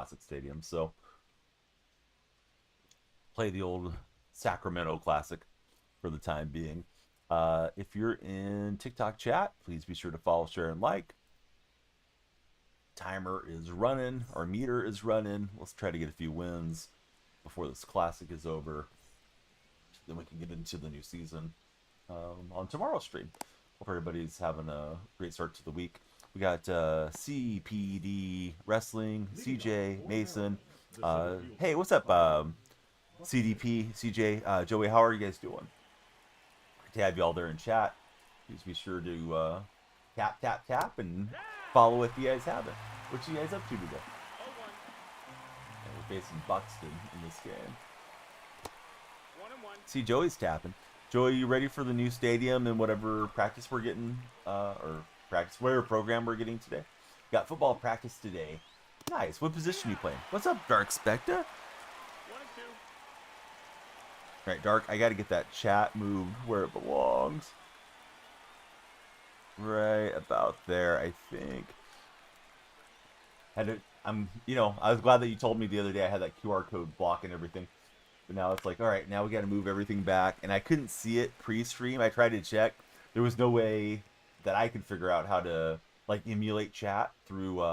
Classic Stadium. So play the old Sacramento Classic for the time being. If you're in TikTok chat, please be sure to follow, share, and like. Timer is running. Our meter is running. Let's try to get a few wins before this Classic is over. Then we can get into the new season on tomorrow's stream. Hope everybody's having a great start to the week. We got CPD Wrestling, CJ, Mason. Hey, what's up, CDP, CJ, Joey? How are you guys doing? Great to have you all there in chat. Please be sure to tap, tap, tap, and follow if you guys have it. What you guys up to today? And we're facing Buxton in this game. See, Joey's tapping. Joey, you ready for the new stadium and whatever practice we're getting, or practice, whatever program we're getting today? Got football practice today. Nice. What position you playing? What's up, Dark Specta? 1 and 2. All right, Dark, I got to get that chat moved where it belongs. Right about there, I think. I was glad that you told me the other day I had that QR code blocking everything. But now it's like, all right, now we got to move everything back. And I couldn't see it pre-stream. I tried to check. There was no way that I could figure out how to, like, emulate chat through,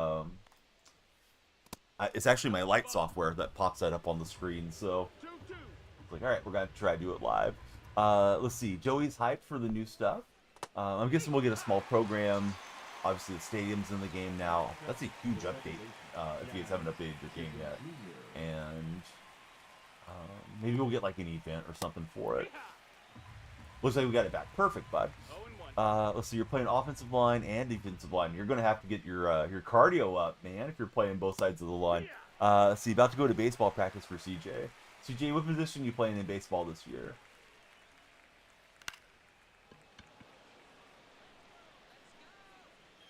it's actually my light software that pops that up on the screen. So, it's like, all right, we're going to try to do it live. Let's see. Joey's hyped for the new stuff. I'm guessing we'll get a small program. Obviously, the stadium's in the game now. That's a huge update if you guys haven't updated your game yet. And maybe we'll get like an event or something for it. Looks like we got it back. Perfect, bud. Let's see. You're playing offensive line and defensive line. You're going to have to get your cardio up, man, if you're playing both sides of the line. Let's see. About to go to baseball practice for CJ. CJ, what position are you playing in baseball this year?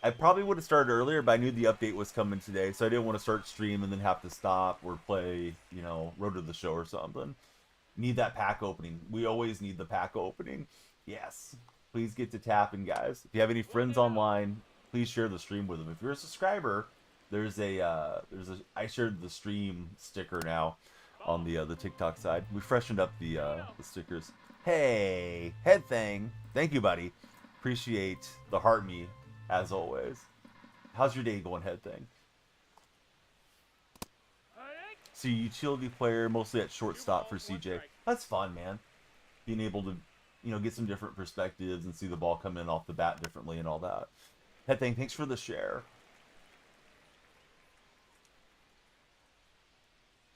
I probably would have started earlier, but I knew the update was coming today, so I didn't want to start stream and then have to stop or play, Road to the Show or something. Need that pack opening. We always need the pack opening. Yes. Please get to tapping, guys. If you have any friends online, please share the stream with them. If you're a subscriber, I shared the stream sticker now on the TikTok side. We freshened up the stickers. Hey, head thing. Thank you, buddy. Appreciate the heart me. As always. How's your day going, head thing? So utility player, mostly at shortstop for CJ. That's fun, man. Being able to, get some different perspectives and see the ball come in off the bat differently and all that. Head thing, thanks for the share.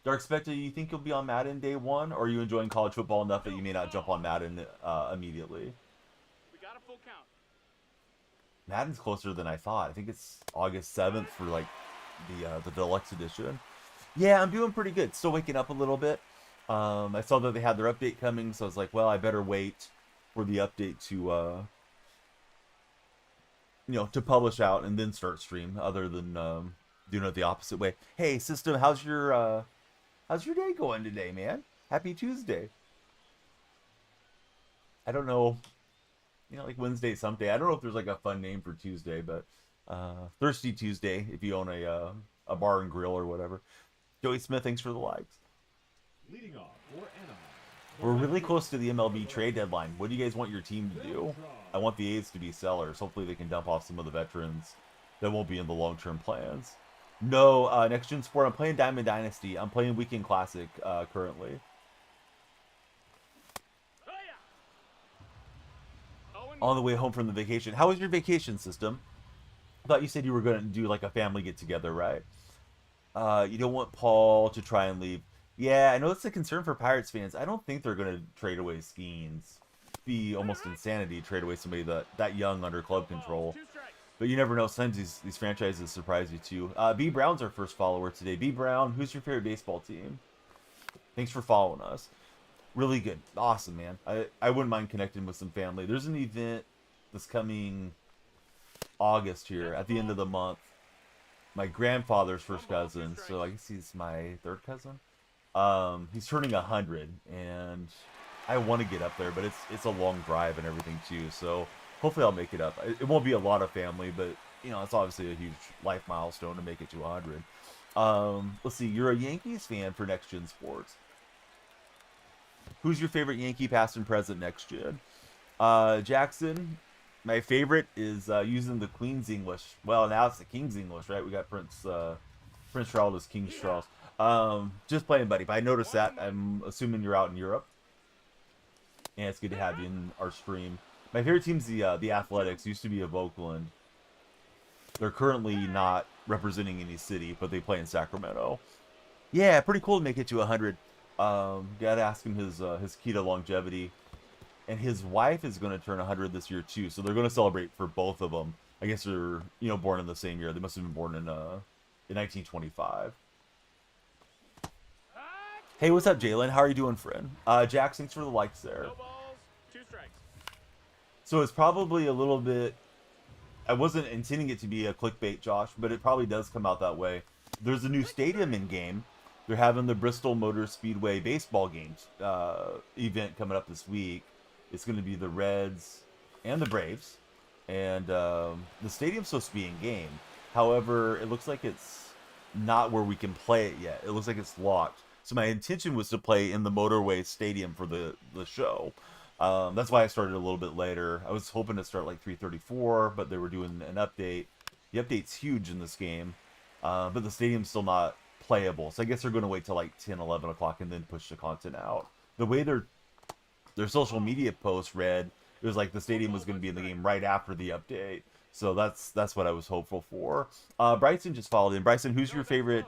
Dark Spectre, you think you'll be on Madden day one, or are you enjoying college football enough that you may not jump on Madden immediately? We got a full count. Madden's closer than I thought. I think it's August 7th for like the deluxe edition. Yeah, I'm doing pretty good. Still waking up a little bit. I saw that they had their update coming, so I was like, well, I better wait for the update to to publish out and then start stream. Other than doing it the opposite way. Hey, system, how's your day going today, man? Happy Tuesday. I don't know. Like Wednesday, someday. I don't know if there's like a fun name for Tuesday, but Thirsty Tuesday if you own a bar and grill or whatever. Joey Smith, thanks for the likes. Leading off for Anaheim. We're really close to the MLB trade deadline. What do you guys want your team to do? I want the A's to be sellers. Hopefully they can dump off some of the veterans that won't be in the long-term plans. No, Next Gen Sport. I'm playing Diamond Dynasty. I'm playing Weekend Classic currently. On the way home from the vacation. How was your vacation, system? I thought you said you were going to do like a family get-together, right? You don't want Paul to try and leave. Yeah, I know that's a concern for Pirates fans. I don't think they're going to trade away Skeens. Be almost insanity to trade away somebody that young under club control. But you never know. Sometimes these franchises surprise you too. B Brown's our first follower today. B Brown, who's your favorite baseball team? Thanks for following us. Really good. Awesome, man. I wouldn't mind connecting with some family. There's an event this coming August here at the end of the month. My grandfather's first cousin, so I guess he's my third cousin. He's turning 100, and I want to get up there, but it's a long drive and everything too. So hopefully I'll make it up. It won't be a lot of family, but it's obviously a huge life milestone to make it to 100. Let's see. You're a Yankees fan for Next Gen Sports. Who's your favorite Yankee past and present next gen? Jackson. My favorite is using the Queen's English. Well, now it's the King's English, right? We got Prince Charles as King Charles. Just playing, buddy. But I noticed that. I'm assuming you're out in Europe, and it's good to have you in our stream. My favorite team's the Athletics. Used to be of Oakland. They're currently not representing any city, but they play in Sacramento. Yeah, pretty cool to make it to 100. Gotta ask him his key to longevity. And his wife is going to turn 100 this year too, so they're going to celebrate for both of them. I guess they're born in the same year. They must have been born in 1925. Hey, what's up, Jalen? How are you doing, friend? Jack, thanks for the likes there. No balls, 2 strikes. So it's probably a little bit. I wasn't intending it to be a clickbait, Josh, but it probably does come out that way. There's a new stadium in game. They're having the Bristol Motor Speedway baseball games event coming up this week. It's going to be the Reds and the Braves, and the stadium's supposed to be in game. However, it looks like it's not where we can play it yet. It looks like it's locked. So my intention was to play in the Motorway Stadium for the show. That's why I started a little bit later. I was hoping to start like 3:34, but they were doing an update. The update's huge in this game, but the stadium's still not playable. So I guess they're going to wait till like 10, 11 o'clock and then push the content out. The way their social media post read, it was like the stadium was going to be in the game right after the update. So that's what I was hopeful for. Bryson just followed in. Bryson, who's your favorite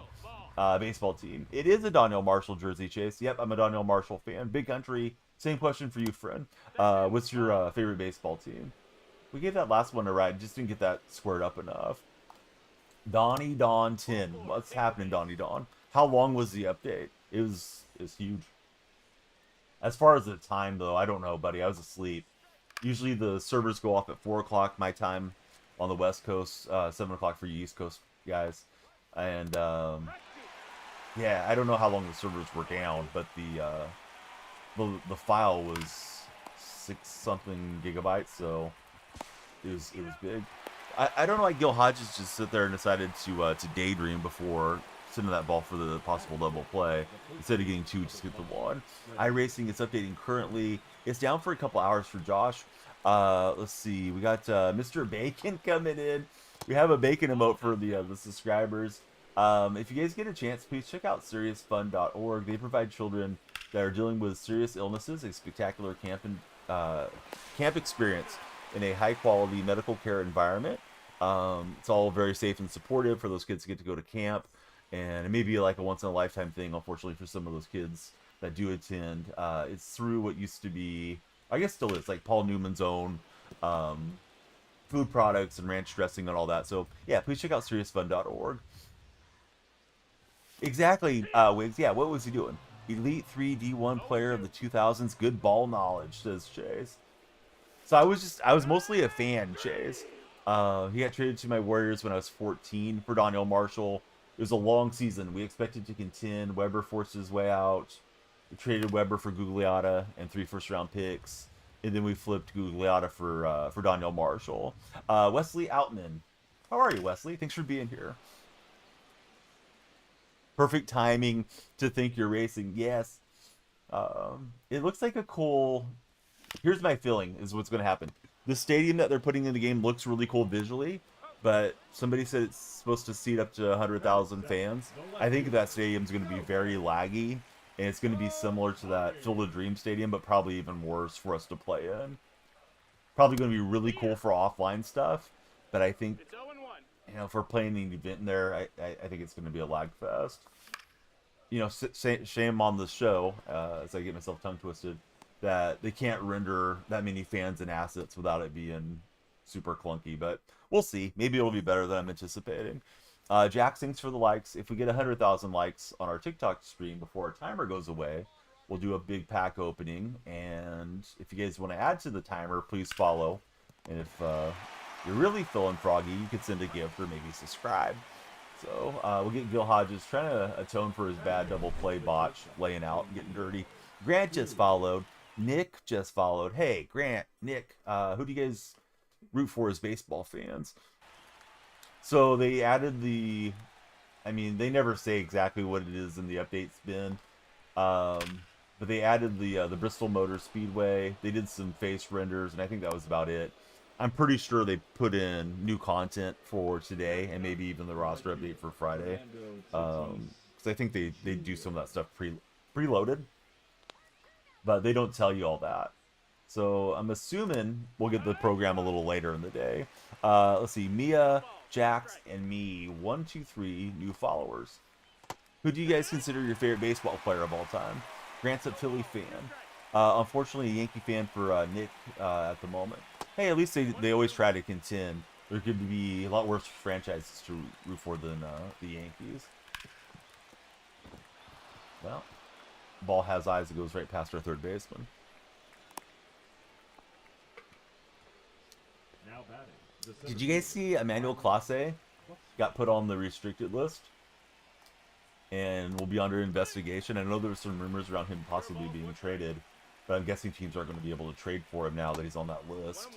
baseball team? It is a Donnell Marshall jersey, Chase. Yep, I'm a Donnell Marshall fan. Big Country. Same question for you, friend. What's your favorite baseball team? We gave that last one a ride. Just didn't get that squared up enough. Donnie Don 10. What's happening, Donnie Don? How long was the update? It was huge. As far as the time, though, I don't know, buddy. I was asleep. Usually the servers go off at 4 o'clock my time on the West Coast, 7 o'clock for you East Coast guys. And, yeah, I don't know how long the servers were down, but the file was 6-something gigabytes, so it was big. I don't know why Gil Hodges just sit there and decided to daydream before sending that ball for the possible double play. Instead of getting 2, just get the 1. iRacing is updating currently. It's down for a couple hours for Josh. Let's see. We got Mr. Bacon coming in. We have a bacon emote for the subscribers. If you guys get a chance, please check out seriousfun.org. They provide children that are dealing with serious illnesses a spectacular camp experience in a high-quality medical care environment. It's all very safe and supportive for those kids to get to go to camp, and it may be like a once-in-a-lifetime thing, unfortunately, for some of those kids that do attend. It's through what used to be, I guess still is, like Paul Newman's own food products and ranch dressing and all that. So, yeah, please check out seriousfun.org. Exactly, Wiggs. Yeah, what was he doing? Elite 3 D1 player of the 2000s. Good ball knowledge, says Chase. So I was mostly a fan, Chase. He got traded to my Warriors when I was 14 for Donnell Marshall. It was a long season. We expected to contend. Weber forced his way out. We traded Weber for Gugliotta and 3 first-round picks. And then we flipped Gugliotta for Donnell Marshall. Wesley Outman. How are you, Wesley? Thanks for being here. Perfect timing to think you're racing. Yes. It looks like a cool... Here's my feeling is what's going to happen. The stadium that they're putting in the game looks really cool visually, but somebody said it's supposed to seat up to 100,000 fans. I think that stadium's going to be very laggy, and it's going to be similar to that Field of Dreams stadium, but probably even worse for us to play in. Probably going to be really cool for offline stuff, but I think, if we're playing an event in there, I think it's going to be a lag fest. Shame on the show, as I get myself tongue twisted, that they can't render that many fans and assets without it being super clunky, but we'll see. Maybe it'll be better than I'm anticipating. Jack, thanks for the likes. If we get 100,000 likes on our TikTok stream before our timer goes away, we'll do a big pack opening, and if you guys want to add to the timer, please follow, and if you're really feeling froggy, you could send a gift or maybe subscribe. So we'll get Gil Hodges trying to atone for his bad double play botch, laying out and getting dirty. Grant just followed. Nick just followed. Hey, Grant, Nick, who do you guys root for as baseball fans? So they added the I mean, they never say exactly what it is in the update's been. But they added the Bristol Motor Speedway. They did some face renders, and I think that was about it. I'm pretty sure they put in new content for today, and maybe even the roster update for Friday. Because I think they do some of that stuff preloaded, but they don't tell you all that. So I'm assuming we'll get the program a little later in the day. Let's see, Mia, Jax, and me. 1, 2, 3 new followers. Who do you guys consider your favorite baseball player of all time? Grant's a Philly fan. Unfortunately, a Yankee fan for Nick at the moment. Hey, at least they always try to contend. There could be a lot worse franchises to root for than the Yankees. Well, ball has eyes. It goes right past our third baseman. Now batting. Did you guys see Emmanuel Clase got put on the restricted list and will be under investigation? I know there were some rumors around him possibly being traded, but I'm guessing teams aren't going to be able to trade for him now that he's on that list.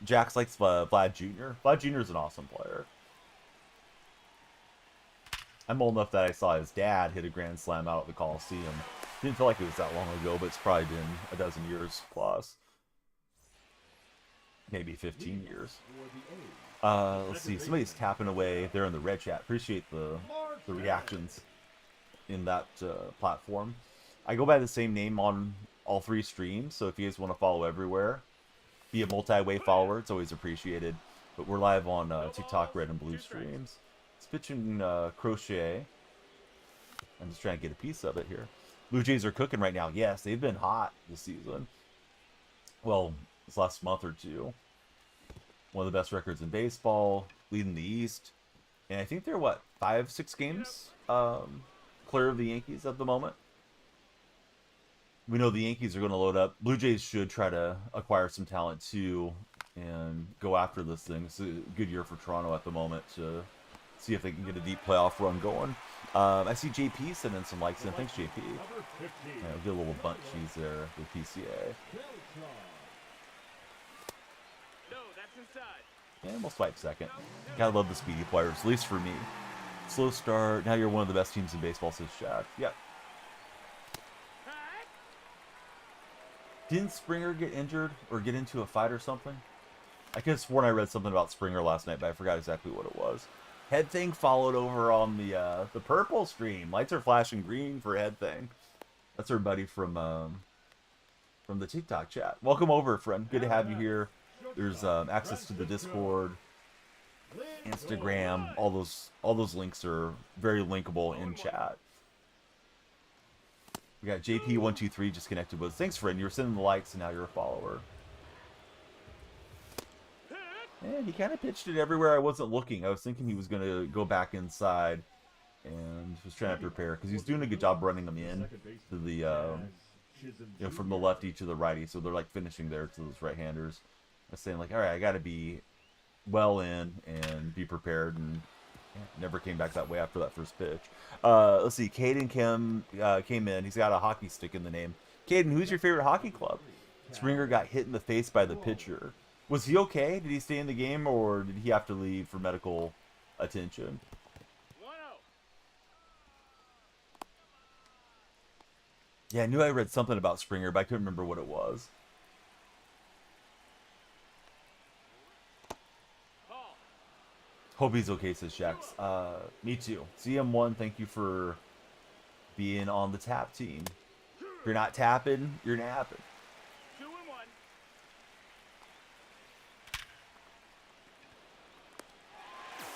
Jax likes Vlad Jr. Vlad Jr. is an awesome player. I'm old enough that I saw his dad hit a grand slam out at the Coliseum. Didn't feel like it was that long ago, but it's probably been a dozen years plus. Maybe 15 years. Let's see. Somebody's tapping away there in the red chat. Appreciate the reactions in that platform. I go by the same name on all 3 streams, so if you guys want to follow everywhere, be a multi-way follower. It's always appreciated. But we're live on TikTok, Red and Blue streams. It's pitching Crochet. I'm just trying to get a piece of it here. Blue Jays are cooking right now. Yes, they've been hot this season. Well, this last month or two. One of the best records in baseball, leading the East. And I think they're, what, 5-6 games clear of the Yankees at the moment. We know the Yankees are going to load up. Blue Jays should try to acquire some talent, too, and go after this thing. It's a good year for Toronto at the moment to see if they can get a deep playoff run going. I see JP sending some likes in. Thanks, JP. Yeah, we'll get a little bunch cheese there with PCA. And we'll swipe second. Gotta love the speedy players, at least for me. Slow start. Now you're one of the best teams in baseball, says Chad. Yep. Didn't Springer get injured or get into a fight or something? I could have sworn I read something about Springer last night, but I forgot exactly what it was. Head Thing followed over on the purple stream. Lights are flashing green for Head Thing. That's our buddy from the TikTok chat. Welcome over, friend. Good to have you here. There's access to the Discord, Instagram. All those links are very linkable in chat. We got JP123 just connected with us. Thanks, friend. You were sending the likes, and now you're a follower. And he kind of pitched it everywhere I wasn't looking. I was thinking he was going to go back inside and was trying to prepare because he's doing a good job running them in to the from the lefty to the righty. So they're like finishing there to those right-handers. I was saying like, all right, I got to be well in and be prepared, and never came back that way after that first pitch. Let's see. Caden came in. He's got a hockey stick in the name. Caden, who's your favorite hockey club? Springer got hit in the face by the pitcher. Was he okay? Did he stay in the game, or did he have to leave for medical attention? Yeah, I knew I read something about Springer, but I couldn't remember what it was. Hope he's okay, says Shax. Me too. CM1, thank you for being on the tap team. If you're not tapping, you're napping. 2-1.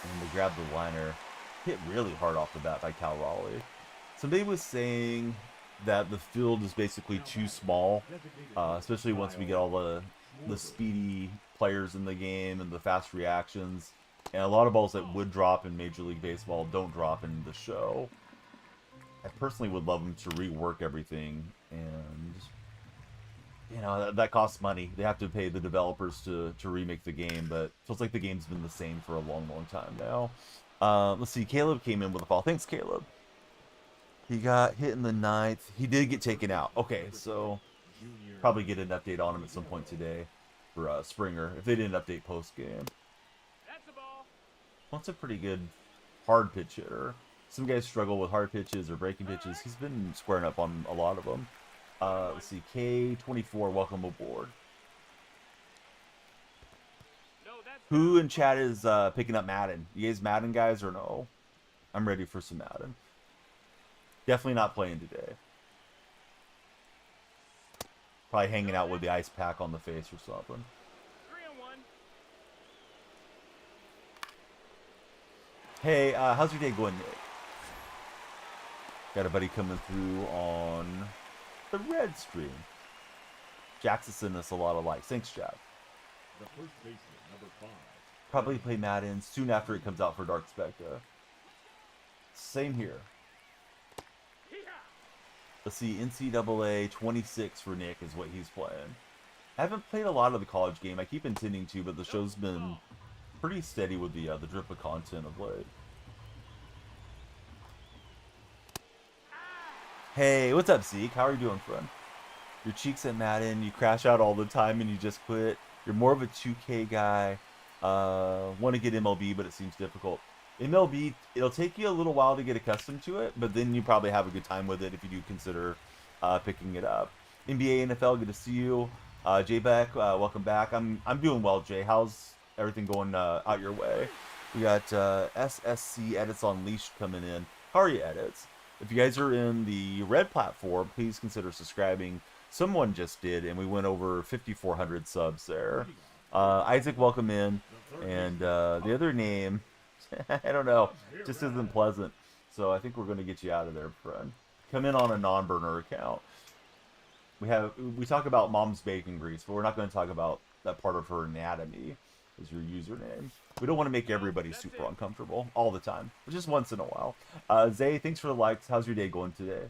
And they grab the liner. Hit really hard off the bat by Cal Raleigh. Somebody was saying that the field is basically too small, especially once we get all the speedy players in the game and the fast reactions. And a lot of balls that would drop in Major League Baseball don't drop in the show. I personally would love them to rework everything, and you know that costs money. They have to pay the developers to remake the game, but it feels like the game's been the same for a long time now. Let's see, Caleb came in with a fall. Thanks, Caleb. He got hit in the 9th. He did get taken out. Okay, so probably get an update on him at some point today for Springer, if they didn't update post-game. Well, it's a pretty good hard pitch hitter. Some guys struggle with hard pitches or breaking pitches. He's been squaring up on a lot of them. Let's see, K24, welcome aboard. Who in chat is picking up Madden? You guys Madden guys or no? I'm ready for some Madden. Definitely not playing today. Probably hanging out with the ice pack on the face or something. 3-1. Hey, how's your day going, Nick? Got a buddy coming through on the red stream. Jack's sending us a lot of likes. Thanks, Jack. The first baseman, number 5. Probably play Madden soon after it comes out for Dark Spectre. Same here. Let's see, NCAA 26 for Nick is what he's playing. I haven't played a lot of the college game. I keep intending to, but the show's been pretty steady with the drip of content of late. Hey, what's up, Zeke? How are you doing, friend? Your cheeks at Madden, you crash out all the time and you just quit. You're more of a 2K guy. Want to get MLB, but it seems difficult. MLB, it'll take you a little while to get accustomed to it, but then you probably have a good time with it if you do consider picking it up. NBA, NFL, good to see you. Jay Beck, welcome back. I'm doing well, Jay. How's everything going out your way? We got SSC Edits Unleashed coming in. How are you, Edits? If you guys are in the red platform, please consider subscribing. Someone just did, and we went over 5,400 subs there. Isaac, welcome in. And the other name, I don't know, just isn't pleasant. So I think we're going to get you out of there, friend. Come in on a non-burner account. We talk about mom's bacon grease, but we're not going to talk about that part of her anatomy as your username. We don't want to make everybody super uncomfortable all the time, but just once in a while. Zay, thanks for the likes. How's your day going today?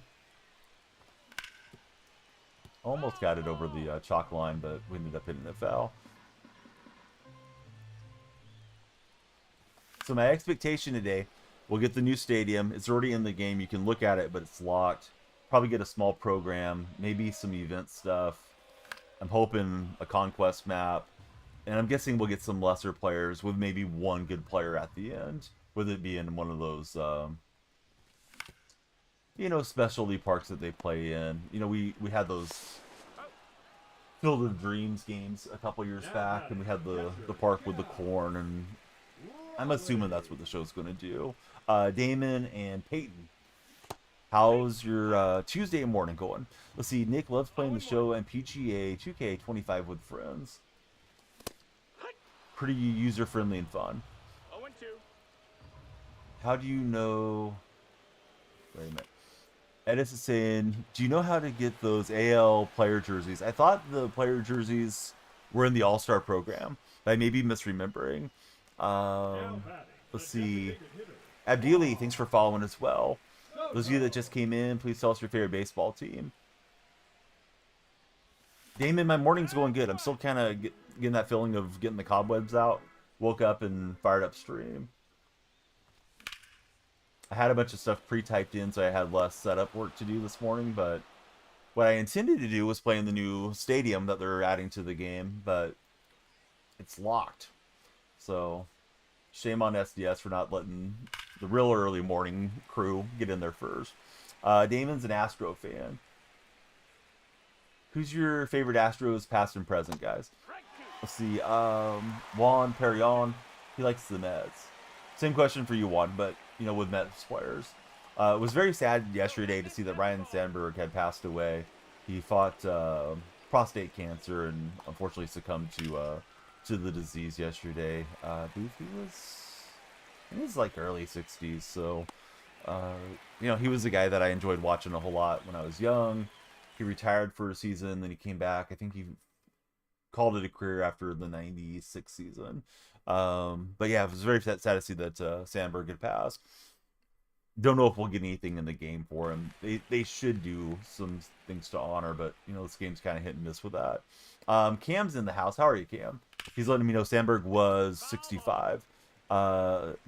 Almost got it over the chalk line, but we ended up hitting the foul. So my expectation today, we'll get the new stadium. It's already in the game. You can look at it, but it's locked. Probably get a small program, maybe some event stuff. I'm hoping a conquest map. And I'm guessing we'll get some lesser players with maybe one good player at the end. With it being one of those, specialty parks that they play in. We had those Field of Dreams games a couple years back. And we had the park with the corn. And I'm assuming that's what the show's going to do. Damon and Peyton. How's your Tuesday morning going? Let's see. Nick loves playing the show and PGA 2K25 with friends. Pretty user-friendly and fun. 0-2. How do you know... Wait a minute. Edis is saying, do you know how to get those AL player jerseys? I thought the player jerseys were in the All-Star program. I may be misremembering. Let's see. Abdili, thanks for following as well. Those of you that just came in, please tell us your favorite baseball team. Damon, my morning's going good. I'm still kind of getting that feeling of getting the cobwebs out. Woke up and fired up stream. I had a bunch of stuff pre-typed in, so I had less setup work to do this morning, but what I intended to do was play in the new stadium that they're adding to the game, but it's locked. So, shame on SDS for not letting the real early morning crew get in there first. Damon's an Astro fan. Who's your favorite Astros, past and present, guys? Let's see. Juan Perrion, he likes the Mets. Same question for you, Juan, but, with Mets players. It was very sad yesterday to see that Ryan Sandberg had passed away. He fought prostate cancer and unfortunately succumbed to the disease yesterday. I believe he was like early 60s, so, he was a guy that I enjoyed watching a whole lot when I was young. He retired for a season, then he came back. I think he called it a career after the 96 season. But yeah, it was very sad to see that Sandberg had passed. Don't know if we'll get anything in the game for him. They should do some things to honor, but, this game's kind of hit and miss with that. Cam's in the house. How are you, Cam? He's letting me know Sandberg was 65.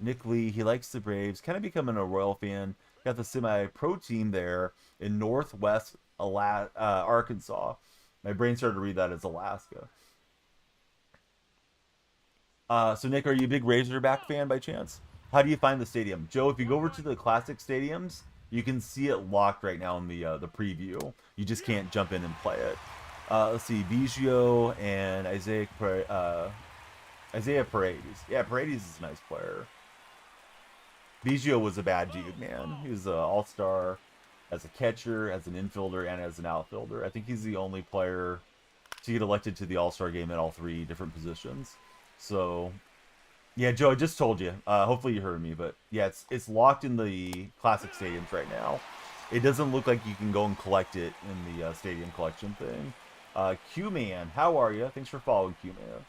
Nick Lee, he likes the Braves. Kind of becoming a Royal fan. Got the semi-pro team there in Northwest Arkansas. My brain started to read that as Alaska. So Nick, are you a big Razorback fan by chance? How do you find the stadium, Joe? If you go over to the classic stadiums, you can see it locked right now in the preview. You just can't jump in and play it. Let's see, Biggio and Isaiah Paredes. Yeah, Paredes is a nice player. Biggio was a bad dude, man. He was an all-star as a catcher, as an infielder, and as an outfielder. I think he's the only player to get elected to the all-star game at all three different positions. So, yeah, Joe, I just told you. Hopefully you heard me, but yeah, it's locked in the classic stadiums right now. It doesn't look like you can go and collect it in the stadium collection thing. Q-Man, how are you? Thanks for following, Q-Man.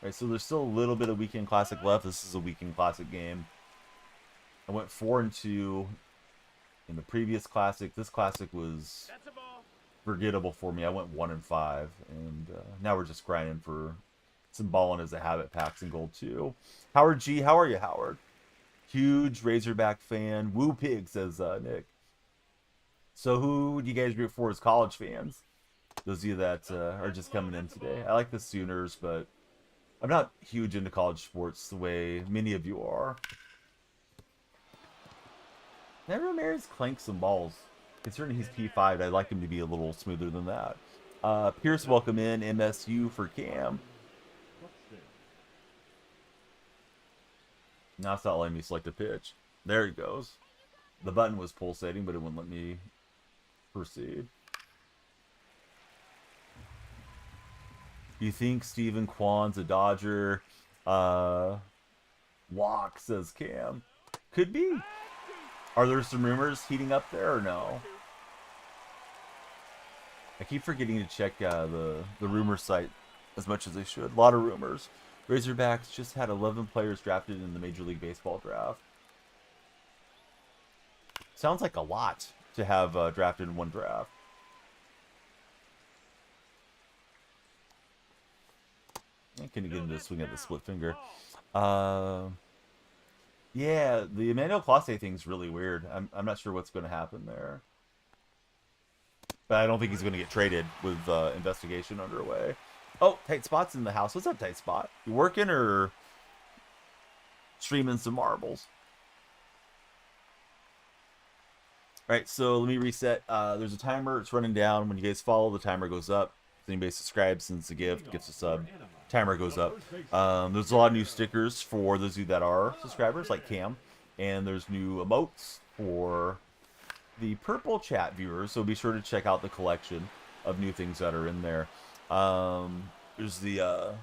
Alright, so there's still a little bit of Weekend Classic left. This is a Weekend Classic game. I went 4-2 in the previous Classic. This Classic was forgettable for me. I went 1-5, and now we're just grinding for some balling as a habit packs in gold too. Howard G, how are you, Howard? Huge Razorback fan. Woo Pig, says Nick. So who do you guys root for as college fans? Those of you that are just coming in today. I like the Sooners, but I'm not huge into college sports the way many of you are. Never Ramirez clanks some balls. Considering he's P5, I'd like him to be a little smoother than that. Pierce, welcome in. MSU for Cam. Now it's not letting me select a pitch. There he goes. The button was pulsating, but it wouldn't let me proceed. You think Stephen Kwan's a Dodger? Walk, says Cam. Could be. Are there some rumors heating up there or no? I keep forgetting to check the rumor site as much as I should. A lot of rumors. Razorbacks just had 11 players drafted in the Major League Baseball draft. Sounds like a lot to have drafted in one draft. Can you get into the swing of the split finger? Yeah, the Emmanuel Clase thing's really weird. I'm not sure what's going to happen there. But I don't think he's going to get traded with investigation underway. Oh, Tight Spot's in the house. What's up, Tight Spot? You working or streaming some marbles? Alright, so let me reset. There's a timer. It's running down. When you guys follow, the timer goes up. If anybody subscribes, sends a gift, gets a sub, timer goes up. There's a lot of new stickers for those of you that are subscribers, like Cam. And there's new emotes for the purple chat viewers, so be sure to check out the collection of new things that are in there. There's the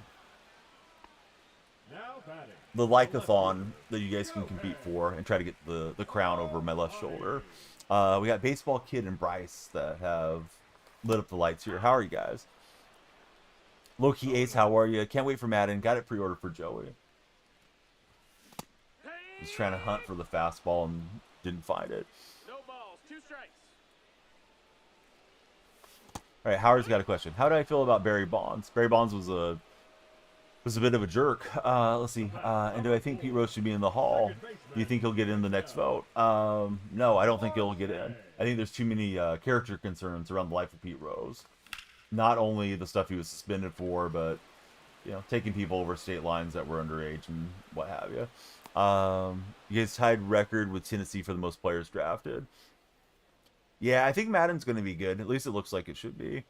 Lycathon that you guys can compete for and try to get the crown over my left shoulder. We got Baseball Kid and Bryce that have lit up the lights here. How are you guys? Loki Ace, how are you? Can't wait for Madden. Got it pre-ordered for Joey. He's trying to hunt for the fastball and didn't find it. No balls, 2 strikes. All right, Howard's got a question. How do I feel about Barry Bonds? Barry Bonds was a bit of a jerk. Let's see. And do I think Pete Rose should be in the Hall? Do you think he'll get in the next vote? No, I don't think he'll get in. I think there's too many character concerns around the life of Pete Rose. Not only the stuff he was suspended for, but taking people over state lines that were underage and what have you. You guys tied record with Tennessee for the most players drafted. Yeah, I think Madden's going to be good. At least it looks like it should be.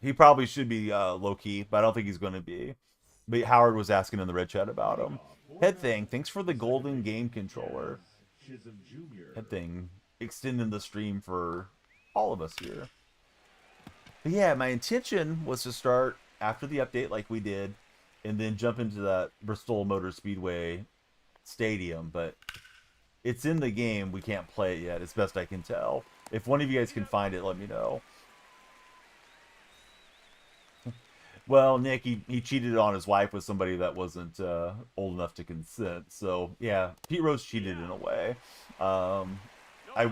He probably should be low-key, but I don't think he's going to be. But Howard was asking in the red chat about him. Head Thing, thanks for the golden game controller. Head Thing, extending the stream for all of us here. But yeah, my intention was to start after the update like we did, and then jump into that Bristol Motor Speedway Stadium, but it's in the game. We can't play it yet, as best I can tell. If one of you guys can find it, let me know. Well, Nick, he cheated on his wife with somebody that wasn't old enough to consent. So, yeah, Pete Rose cheated in a way.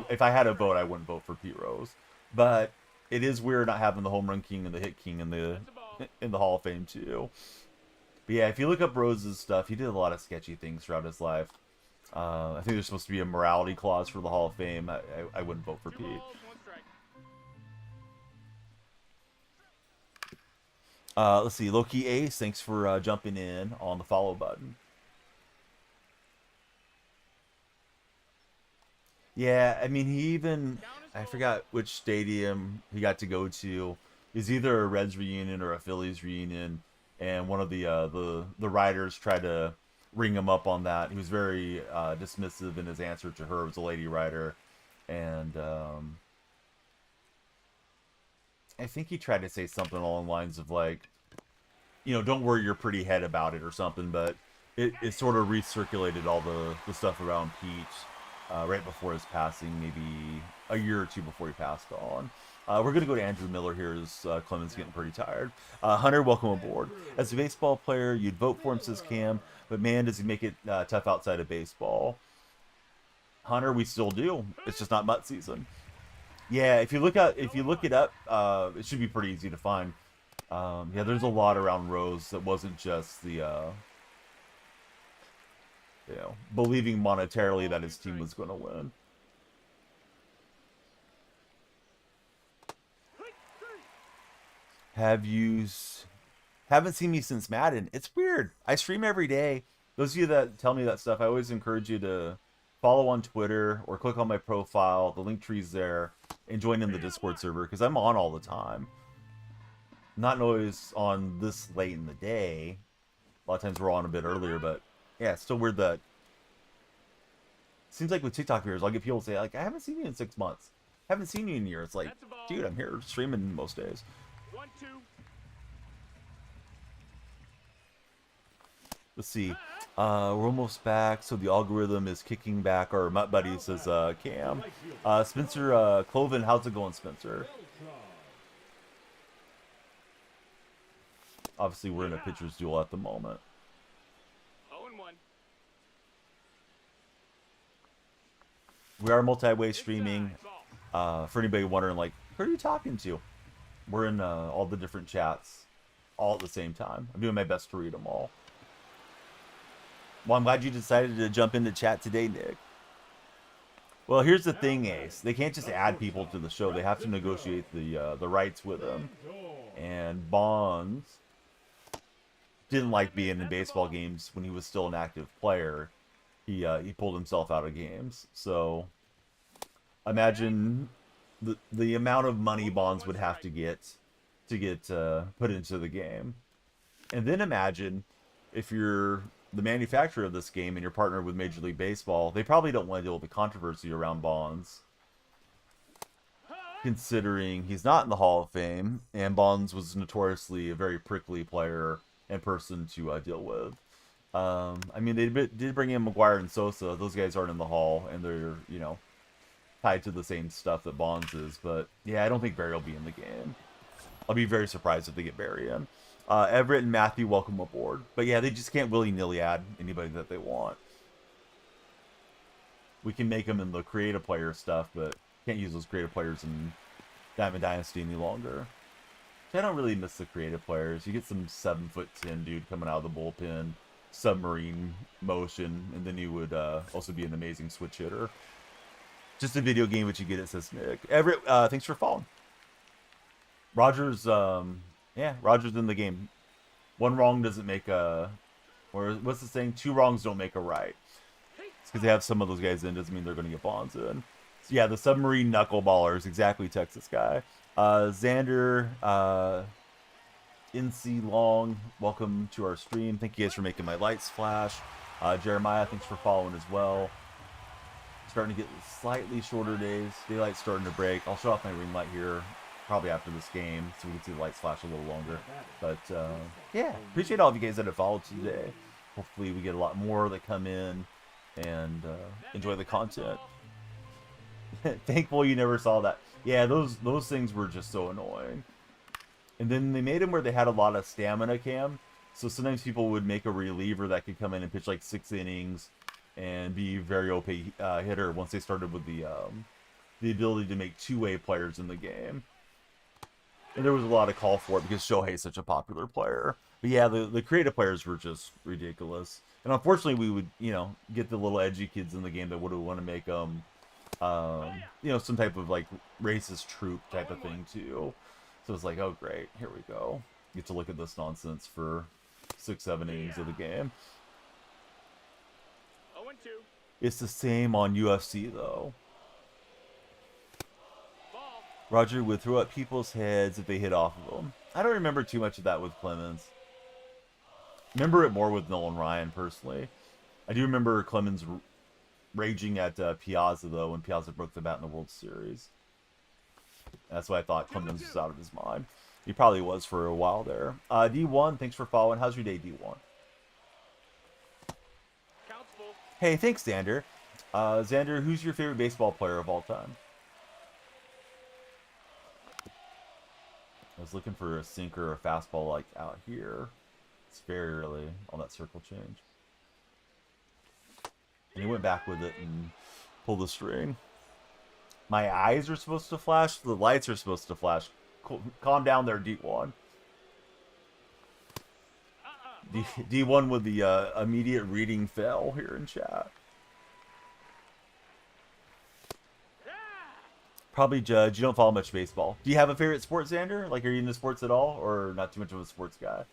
If I had a vote, I wouldn't vote for Pete Rose. But it is weird not having the home run king and the hit king in the Hall of Fame, too. But yeah, if you look up Rose's stuff, he did a lot of sketchy things throughout his life. I think there's supposed to be a morality clause for the Hall of Fame. I wouldn't vote for Pete. Let's see. Loki Ace, thanks for jumping in on the follow button. Yeah, I mean, I forgot which stadium he got to go to. It's either a Reds reunion or a Phillies reunion, and one of the writers tried to ring him up on that. He was very dismissive in his answer to her. It was a lady writer, and I think he tried to say something along the lines of like, don't worry your pretty head about it or something, but it sort of recirculated all the stuff around Pete right before his passing, maybe a year or two before he passed on. We're going to go to Andrew Miller here as Clement's getting pretty tired. Hunter, welcome aboard. As a baseball player, you'd vote for him, says Cam, but man, does he make it tough outside of baseball. Hunter, we still do. It's just not Mutt season. Yeah, if you look it up, it should be pretty easy to find. Yeah, there's a lot around Rose that wasn't just the believing monetarily that his team was going to win. Haven't seen me since Madden? It's weird. I stream every day. Those of you that tell me that stuff, I always encourage you to follow on Twitter or click on my profile. The link tree's there, and join in the Discord server because I'm on all the time. Not always on this late in the day. A lot of times we're on a bit earlier, but yeah, it's still weird that. Seems like with TikTok viewers, I'll get people say like, "I haven't seen you in 6 months. Haven't seen you in a year." It's like, dude, I'm here streaming most days. 1-2. Let's see. We're almost back, so the algorithm is kicking back our Mutt buddy, says Cam. Spencer Cloven, how's it going, Spencer? Obviously, we're in a pitcher's duel at the moment. 0-1. We are multi-way streaming. For anybody wondering, like, who are you talking to? We're in all the different chats all at the same time. I'm doing my best to read them all. Well, I'm glad you decided to jump into chat today, Nick. Well, here's the thing, Ace. They can't just add people to the show. They have to negotiate the rights with them. And Bonds didn't like being in baseball games when he was still an active player. He pulled himself out of games. So imagine the amount of money Bonds would have to get put into the game. And then imagine if you're the manufacturer of this game and you're partnered with Major League Baseball, they probably don't want to deal with the controversy around Bonds, considering he's not in the Hall of Fame, and Bonds was notoriously a very prickly player and person to deal with. I mean, they did bring in McGuire and Sosa. Those guys aren't in the Hall, and they're, tied to the same stuff that Bonds is. But, yeah, I don't think Barry will be in the game. I'll be very surprised if they get Barry in. Everett and Matthew, welcome aboard. But, yeah, they just can't willy-nilly add anybody that they want. We can make them in the creative player stuff, but can't use those creative players in Diamond Dynasty any longer. I don't really miss the creative players. You get some 7'10" dude coming out of the bullpen, submarine motion, and then you would also be an amazing switch hitter. Just a video game, what you get, it says Nick. Everett, thanks for following. Rogers, Rogers in the game. One wrong doesn't make a, or what's the saying? 2 wrongs don't make a right. It's because they have some of those guys in, doesn't mean they're going to get Bonds in. So yeah, the submarine knuckleballers, exactly Texas guy. Xander, NC Long, welcome to our stream. Thank you guys for making my lights flash. Jeremiah, thanks for following as well. Starting to get slightly shorter days. Daylight's starting to break. I'll show off my ring light here probably after this game so we can see the lights flash a little longer. But yeah, appreciate all of you guys that have followed today. Hopefully we get a lot more that come in and enjoy the content. Thankful you never saw that. Yeah, those things were just so annoying. And then they made them where they had a lot of stamina, Cam. So sometimes people would make a reliever that could come in and pitch like 6 innings and be very OP hitter once they started with the ability to make 2-way players in the game. And there was a lot of call for it because Shohei's such a popular player. But yeah, the creative players were just ridiculous. And unfortunately, we would, get the little edgy kids in the game that would want to make them, some type of like racist troop type of thing too. So it's like, oh great, here we go. Get to look at this nonsense for 6-7 innings of the game. 0-2. It's the same on UFC though. Roger would throw at people's heads if they hit off of them. I don't remember too much of that with Clemens. Remember it more with Nolan Ryan, personally. I do remember Clemens raging at Piazza, though, when Piazza broke the bat in the World Series. That's why I thought Clemens was out of his mind. He probably was for a while there. D1, thanks for following. How's your day, D1? Counts full. Hey, thanks, Xander. Xander, who's your favorite baseball player of all time? I was looking for a sinker or a fastball like out here. It's very early on that circle change. And he went back with it and pulled the string. My eyes are supposed to flash. The lights are supposed to flash. Calm down there, D1. D1 with the immediate reading fail here in chat. Probably Judge. You don't follow much baseball. Do you have a favorite sport, Xander? Like, are you into sports at all? Or not too much of a sports guy?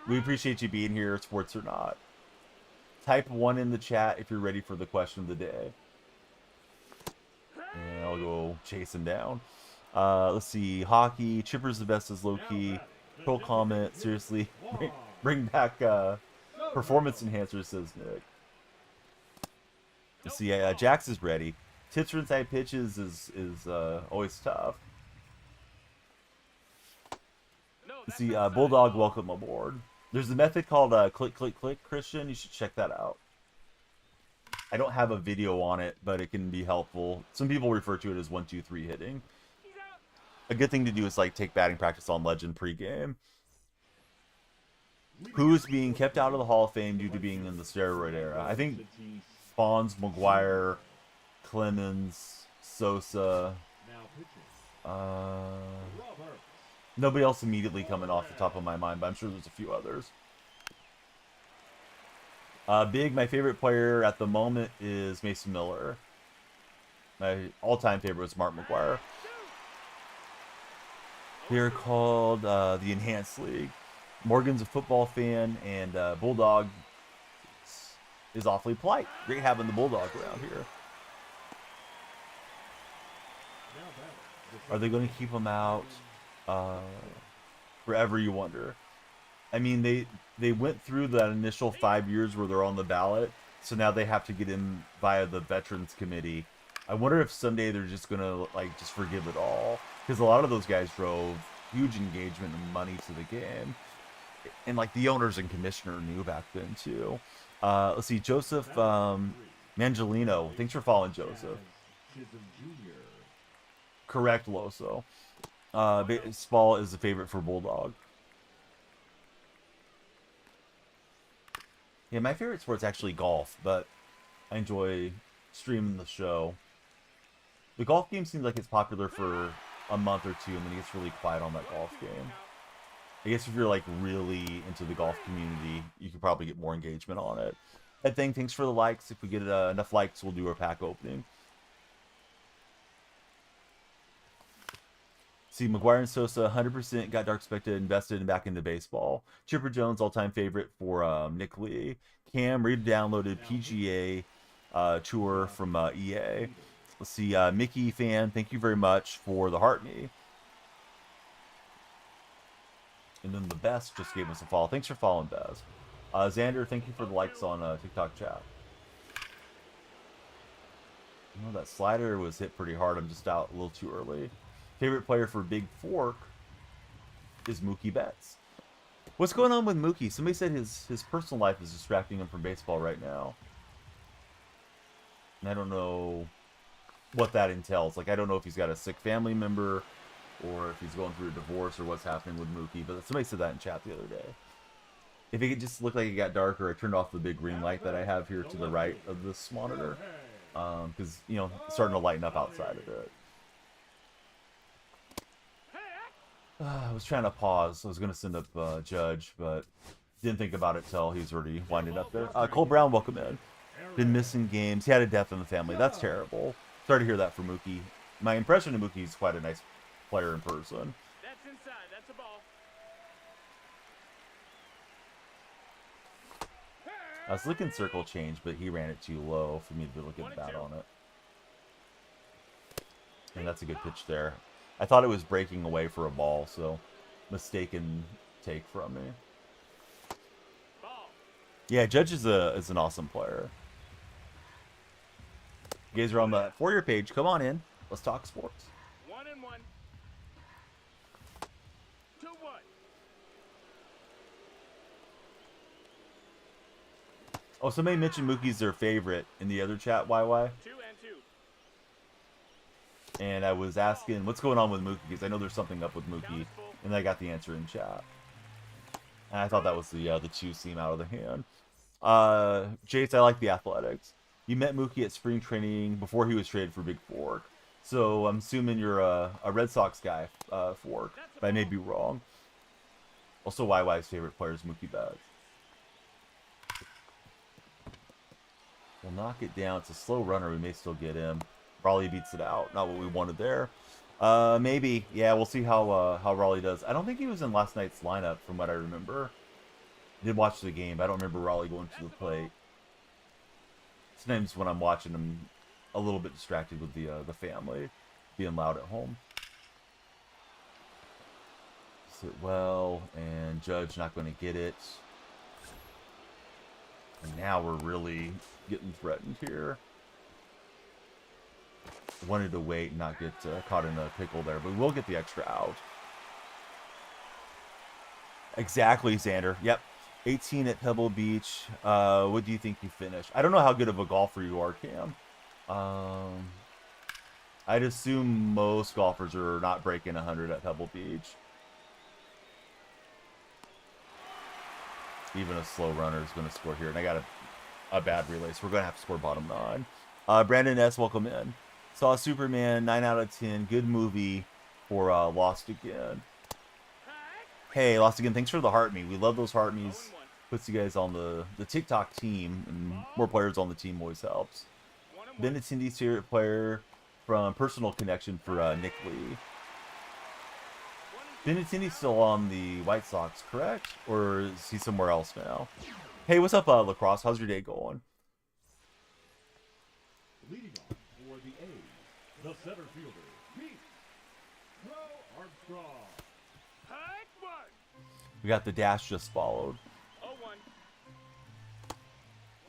We appreciate you being here, sports or not. Type 1 in the chat if you're ready for the question of the day. And I'll go chase him down. Let's see. Hockey. Chipper's the best is low-key. Troll comment. Seriously. Bring back performance enhancers, says Nick. Let's see. Jax is ready. Tips for inside pitches is always tough. Let's see. Bulldog, welcome aboard. There's a method called click, click, click, Christian. You should check that out. I don't have a video on it, but it can be helpful. Some people refer to it as 1, 2, 3 hitting. A good thing to do is like take batting practice on Legend pregame. Who's being kept out of the Hall of Fame due to being in the steroid era? I think Bonds, McGuire, Clemens, Sosa. Nobody else immediately coming off the top of my mind, but I'm sure there's a few others. Big, my favorite player at the moment is Mason Miller. My all-time favorite was Mark McGuire. They're called the Enhanced League. Morgan's a football fan, and Bulldog is awfully polite. Great having the Bulldog around here. Are they going to keep him out forever, you wonder? I mean, they went through that initial 5 years where they're on the ballot, so now they have to get him via the Veterans Committee. I wonder if someday they're just going to, like, just forgive it all. Because a lot of those guys drove huge engagement and money to the game. And, like, the owners and commissioner knew back then, too. Let's see, Joseph Mangelino. Thanks for following, Joseph. Correct, Loso. Baseball is a favorite for Bulldog. Yeah, my favorite sport's actually golf, but I enjoy streaming the show. The golf game seems like it's popular for a month or two, and then it gets really quiet on that golf game. I guess if you're like really into the golf community, you could probably get more engagement on it. Ed Thing, thanks for the likes. If we get enough likes, we'll do our pack opening. See, McGuire and Sosa, 100% got dark spected, invested and back into baseball. Chipper Jones, all-time favorite for Nick Lee. Cam, re-downloaded PGA Tour from EA. Let's see, Mickey fan, thank you very much for the heart me. And then the Best just gave us a follow. Thanks for following, Bez. Xander, thank you for the likes on TikTok chat. You know, that slider was hit pretty hard. I'm just out a little too early. Favorite player for Big Fork is Mookie Betts. What's going on with Mookie? Somebody said his personal life is distracting him from baseball right now. And I don't know what that entails. Like, I don't know if he's got a sick family member or if he's going through a divorce or what's happening with Mookie. But somebody said that in chat the other day. If it just looked like it got darker, I turned off the big green light that I have here to the right of this monitor. Because, you know, it's starting to lighten up outside of it. I was trying to pause. I was going to send up Judge, but didn't think about it till he's already winding up there. Cole Brown, welcome in. Been missing games. He had a death in the family. That's terrible. Sorry to hear that for Mookie. My impression of Mookie is quite a nice player in person. That's inside. That's a ball. I was looking circle change, but he ran it too low for me to be able to get the bat on it. And that's a good pitch there. I thought it was breaking away for a ball, so mistaken take from me. Ball. Yeah, Judge is an awesome player. You guys are on the For Your page. Come on in. Let's talk sports. 1-1. 2-1. Oh, somebody mentioned Mookie's their favorite in the other chat, YY. 2-2. And I was asking what's going on with Mookie, because I know there's something up with Mookie, and I got the answer in chat. And I thought that was the 2 seam out of the hand. Jace, I like the athletics. You met Mookie at spring training before he was traded for Big Fork. So I'm assuming you're a Red Sox guy, Fork, but I may be wrong. Also, YY's favorite player is Mookie Betts. We'll knock it down. It's a slow runner. We may still get him. Raleigh beats it out. Not what we wanted there. Maybe. Yeah, we'll see how Raleigh does. I don't think he was in last night's lineup from what I remember. I did watch the game, but I don't remember Raleigh going to the plate. Sometimes when I'm watching, I'm a little bit distracted with the family being loud at home. Sit well, and Judge not going to get it. And now we're really getting threatened here. Wanted to wait and not get caught in a pickle there, but we'll get the extra out. Exactly, Xander. Yep. 18 at Pebble Beach. What do you think you finished? I don't know how good of a golfer you are, Cam. I'd assume most golfers are not breaking 100 at Pebble Beach. Even a slow runner is going to score here. And I got a bad relay, so we're going to have to score bottom 9. Brandon S., welcome in. Saw Superman, 9 out of 10. Good movie for Lost Again. Hey, Lost Again, thanks for the heart me. We love those heart me's. Puts you guys on the TikTok team, and more players on the team always helps. Benintendi's favorite player from Personal Connection for Nick Lee. Benintendi's still on the White Sox, correct? Or is he somewhere else now? Hey, what's up, Lacrosse? How's your day going? Leading off for the A's, the center fielder, Pete Armstrong. We got the dash just followed. 0-1.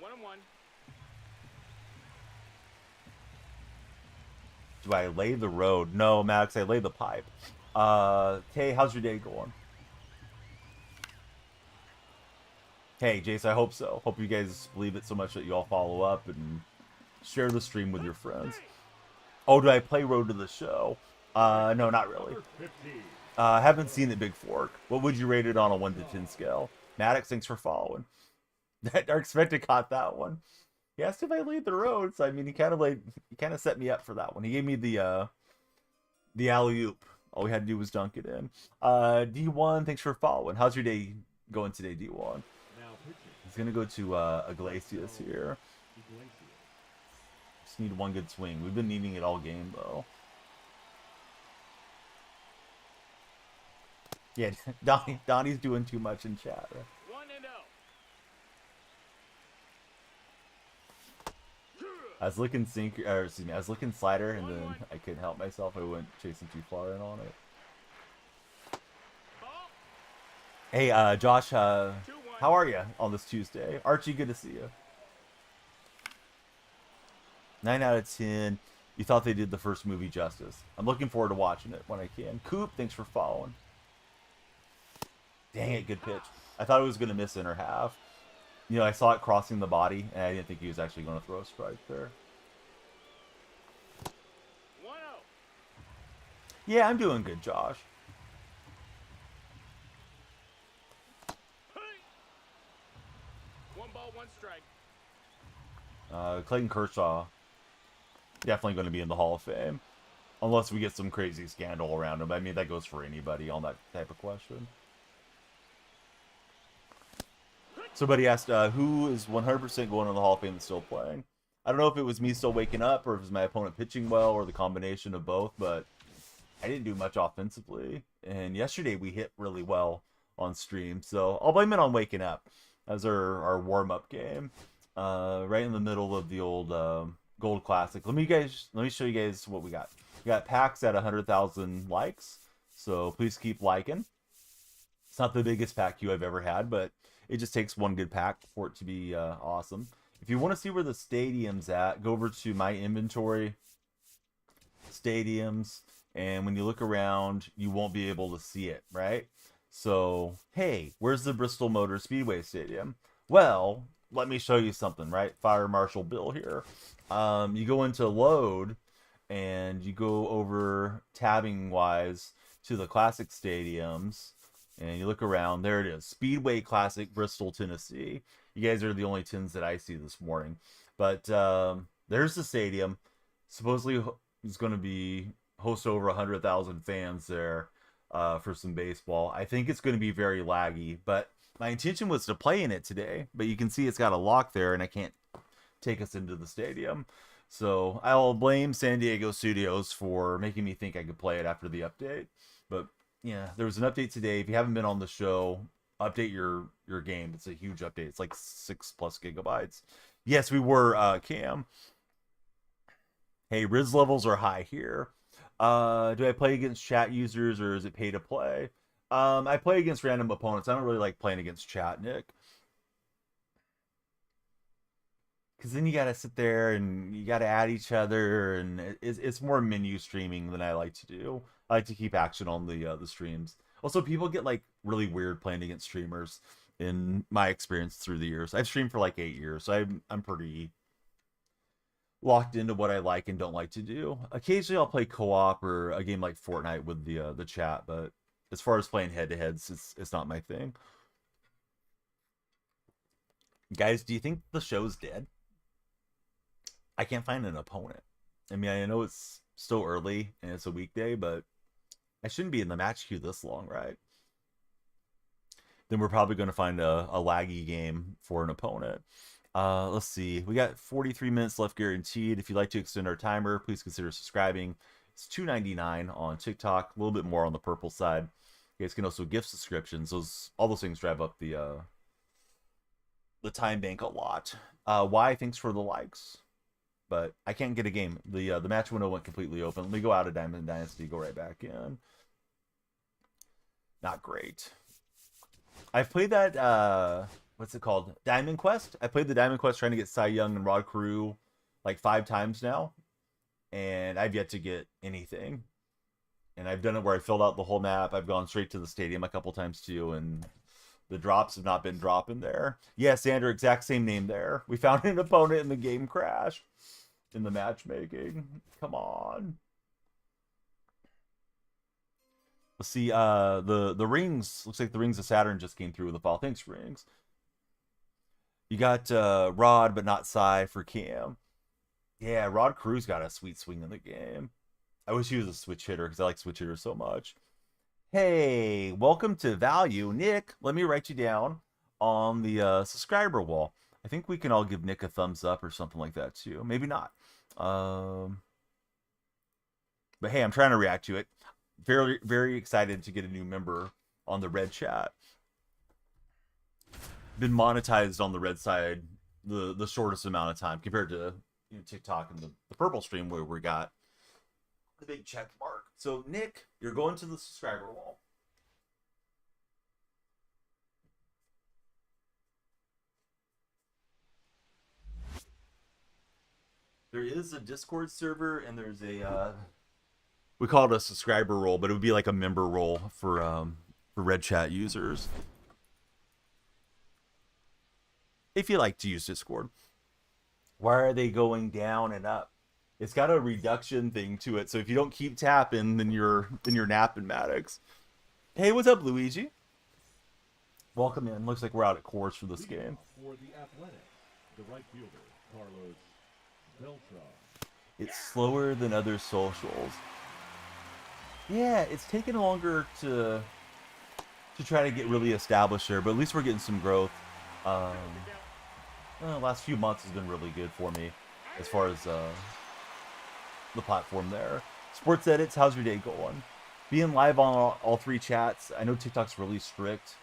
1-1. Do I lay the road? No, Max, I lay the pipe. Hey, how's your day going? Hey, Jace, I hope so. Hope you guys believe it so much that you all follow up and share the stream with your friends. Oh, do I play Road to the Show? No, not really. Haven't seen it, Big Fork. What would you rate it on a 1 to 10 scale? Maddox, thanks for following. That Dark Spectre caught that one. He asked if I laid the road, so I mean, he kind of set me up for that one. He gave me the alley-oop. All we had to do was dunk it in. D1, thanks for following. How's your day going today, D1? He's gonna go to Iglesias here. Just need one good swing. We've been needing it all game though. Yeah, Donnie's doing too much in chat. Right? 1-0. I was looking I was looking slider, and then I couldn't help myself. I went chasing too far in on it. Hey, Josh, how are you on this Tuesday? Archie, good to see you. 9 out of 10. You thought they did the first movie justice. I'm looking forward to watching it when I can. Coop, thanks for following. Dang it, good pitch. I thought it was going to miss inner half. You know, I saw it crossing the body, and I didn't think he was actually going to throw a strike there. 1-0. Yeah, I'm doing good, Josh. One ball, one strike. Clayton Kershaw, definitely going to be in the Hall of Fame. Unless we get some crazy scandal around him. I mean, that goes for anybody on that type of question. Somebody asked, who is 100% going to the Hall of Fame and still playing? I don't know if it was me still waking up or if it was my opponent pitching well or the combination of both, but I didn't do much offensively. And yesterday we hit really well on stream, so I'll blame it on waking up as our warm-up game. Right in the middle of the old Gold Classic. Let me show you guys what we got. We got packs at 100,000 likes, so please keep liking. It's not the biggest pack queue I've ever had, but it just takes one good pack for it to be awesome. If you want to see where the stadium's at, go over to my inventory, stadiums, and when you look around, you won't be able to see it, right? So, hey, where's the Bristol Motor Speedway Stadium? Well, let me show you something, right? Fire Marshal Bill here. You go into load, and you go over tabbing wise to the classic stadiums, and you look around. There it is, Speedway Classic, Bristol, Tennessee. You guys are the only tins that I see this morning, but there's the stadium. Supposedly it's going to be host over 100,000 fans there for some baseball. I think it's going to be very laggy, but my intention was to play in it today, but you can see it's got a lock there and I can't take us into the stadium. So I'll blame San Diego Studios for making me think I could play it after the update. But yeah, there was an update today. If you haven't been on the show, update your game. It's a huge update. It's like 6+ gigabytes. Yes, we were Cam. Hey, Riz levels are high here. Do I play against chat users or is it pay to play? I play against random opponents. I don't really like playing against chat, Nick. Because then you got to sit there and you got to add each other, and it's more menu streaming than I like to do. I like to keep action on the streams. Also, people get like really weird playing against streamers in my experience through the years. I've streamed for like 8 years, so I'm pretty locked into what I like and don't like to do. Occasionally I'll play co-op or a game like Fortnite with the chat, but as far as playing head-to-heads, it's not my thing. Guys, do you think the show's dead? I can't find an opponent. I mean, I know it's still early and it's a weekday, but I shouldn't be in the match queue this long, right? Then we're probably going to find a laggy game for an opponent. Let's see. We got 43 minutes left guaranteed. If you'd like to extend our timer, please consider subscribing. It's $2.99 on TikTok, a little bit more on the purple side. You guys can also gift subscriptions. All those things drive up the time bank a lot. Why? Thanks for the likes. But I can't get a game. The match window went completely open. Let me go out of Diamond Dynasty, go right back in. Not great. I've played that, what's it called? Diamond Quest? I played the Diamond Quest trying to get Cy Young and Rod Carew like 5 times now. And I've yet to get anything. And I've done it where I filled out the whole map. I've gone straight to the stadium a couple times too. And the drops have not been dropping there. Yes, Andrew, exact same name there. We found an opponent and the game crashed. In the matchmaking. Come on. Let's see, the rings. Looks like the rings of Saturn just came through with the fall. Thanks, rings. You got Rod, but not Cy for Cam. Yeah, Rod Crew's got a sweet swing in the game. I wish he was a switch hitter because I like switch hitters so much. Hey, welcome to Value. Nick, let me write you down on the subscriber wall. I think we can all give Nick a thumbs up or something like that too. Maybe not. But hey, I'm trying to react to it. Very, very excited to get a new member on the red chat. Been monetized on the red side the shortest amount of time compared to TikTok and the purple stream where we got the big check mark. So Nick, you're going to the subscriber wall. There is a Discord server, and there's a we call it a subscriber role, but it would be like a member role for Red Chat users. If you like to use Discord. Why are they going down and up? It's got a reduction thing to it, so if you don't keep tapping, then you're napping, Maddox. Hey, what's up, Luigi? Welcome in. Looks like we're out at course for this game. For the Athletics, the right fielder, Carlos Beltran. It's slower than other socials. Yeah, it's taken longer to try to get really established there, but at least we're getting some growth. The last few months has been really good for me as far as the platform there. Sports edits, how's your day going? Being live on all 3 chats. I know TikTok's really strict.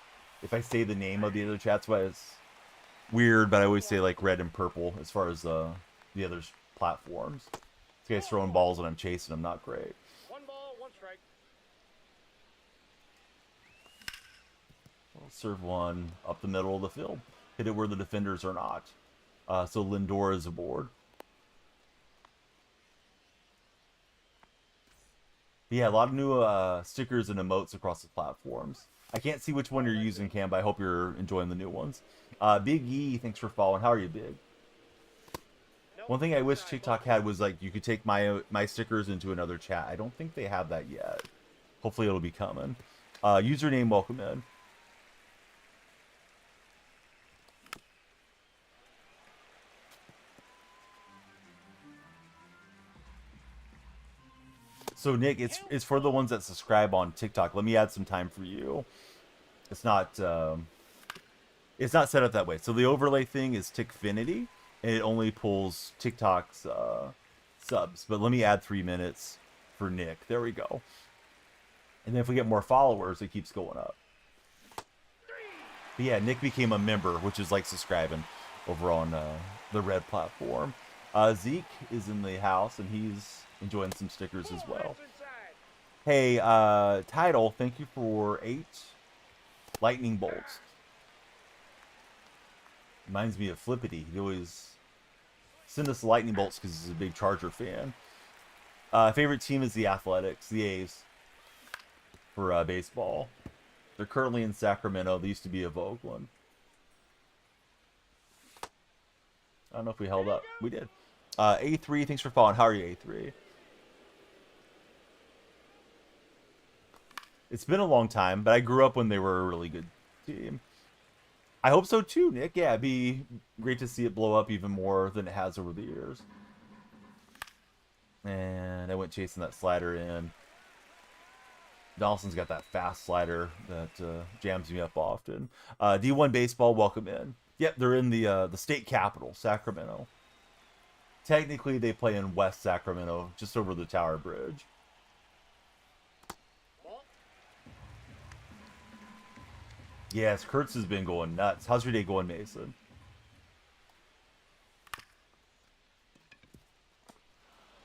If I say the name of the other chats, but it's weird, but I always say like red and purple as far as the other platforms. This guy's throwing balls and I'm chasing him. Not great. 1 ball, 1 strike. We'll serve one up the middle of the field. Hit it where the defenders are not. So Lindor is aboard. Yeah, a lot of new stickers and emotes across the platforms. I can't see which one you're using, Cam, but I hope you're enjoying the new ones. Big E, thanks for following. How are you, Big? One thing I wish TikTok had was like you could take my stickers into another chat. I don't think they have that yet. Hopefully it'll be coming. Username, welcome in. So Nick, it's for the ones that subscribe on TikTok. Let me add some time for you. It's not set up that way. So the overlay thing is Tickfinity, and it only pulls TikTok's subs. But let me add 3 minutes for Nick. There we go. And then if we get more followers, it keeps going up. But yeah, Nick became a member, which is like subscribing over on the red platform. Zeke is in the house, and he's enjoying some stickers as well. Hey, Tidal, thank you for 8 lightning bolts. Reminds me of Flippity. He always send us lightning bolts because he's a big Charger fan. Favorite team is the Athletics, the A's, for baseball. They're currently in Sacramento. They used to be of Oakland. I don't know if we held up. We did. A3, thanks for following. How are you, A3? It's been a long time, but I grew up when they were a really good team. I hope so too, Nick. Yeah, it'd be great to see it blow up even more than it has over the years. And I went chasing that slider in. Donaldson's got that fast slider that jams me up often. D1 Baseball, welcome in. Yep, they're in the state capital, Sacramento. Technically, they play in West Sacramento, just over the Tower Bridge. Yes, Kurtz has been going nuts. How's your day going, Mason?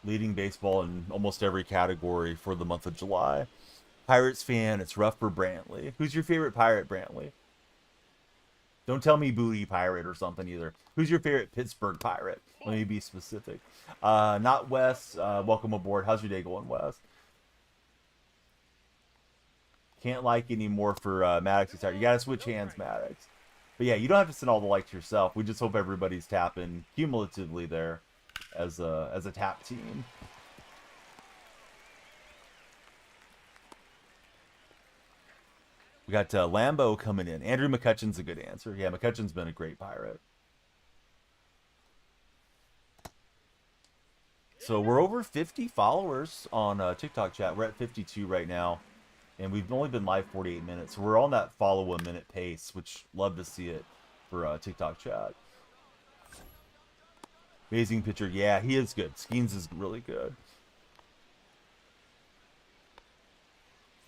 Leading baseball in almost every category for the month of July. Pirates fan, it's rough for Brantley. Who's your favorite Pirate, Brantley? Don't tell me Booty Pirate or something either. Who's your favorite Pittsburgh Pirate? Let me be specific. Not Wes. Welcome aboard. How's your day going, Wes? Can't like anymore for Maddox. You gotta switch hands, Maddox. But yeah, you don't have to send all the likes yourself. We just hope everybody's tapping cumulatively there as a tap team. We got Lambo coming in. Andrew McCutcheon's a good answer. Yeah, McCutcheon's been a great Pirate. So we're over 50 followers on TikTok chat. We're at 52 right now. And we've only been live 48 minutes. So we're on that follow a minute pace, which love to see it for TikTok chat. Amazing pitcher. Yeah, he is good. Skeens is really good.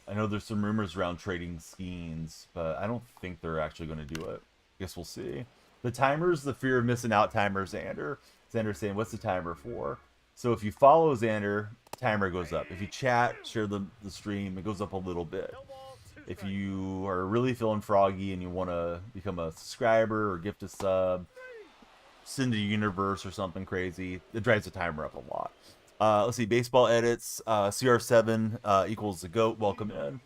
I know there's some rumors around trading Skeens, but I don't think they're actually going to do it. Guess we'll see. The timer's the fear of missing out timer, Xander. Xander's saying, what's the timer for? So if you follow Xander, timer goes up. If you chat, share the stream, it goes up a little bit. If you are really feeling froggy and you want to become a subscriber or gift a sub, send a universe or something crazy, it drives the timer up a lot. Let's see, baseball edits, CR7 equals the GOAT, welcome in.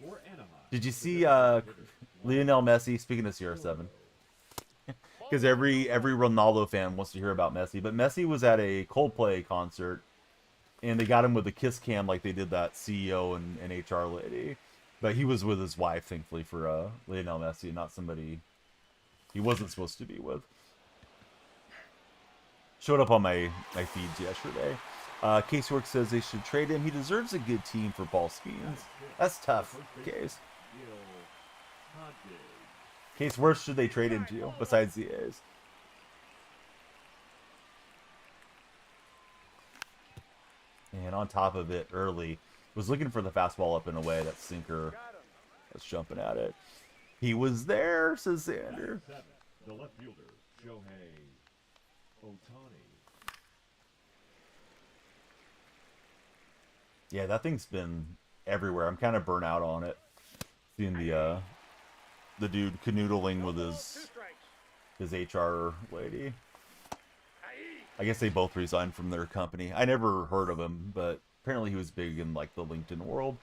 Did you see Lionel Messi, speaking of CR7, because every Ronaldo fan wants to hear about Messi, but Messi was at a Coldplay concert, and they got him with a kiss cam like they did that CEO and HR lady, but he was with his wife, thankfully, for Lionel Messi, not somebody he wasn't supposed to be with. Showed up on my feeds yesterday. Casework says they should trade him. He deserves a good team for Paul Skeens. That's tough, Case. Case, where should they trade him to, besides the A's? And on top of it, early, was looking for the fastball up and away. That sinker that's jumping at it. He was there, says Xander. The left fielder, Shohei Ohtani. Yeah, that thing's been everywhere. I'm kind of burnt out on it. Seeing the dude canoodling with Two his strikes. HR lady. Aye. I guess they both resigned from their company. I never heard of him, but apparently he was big in like the LinkedIn world.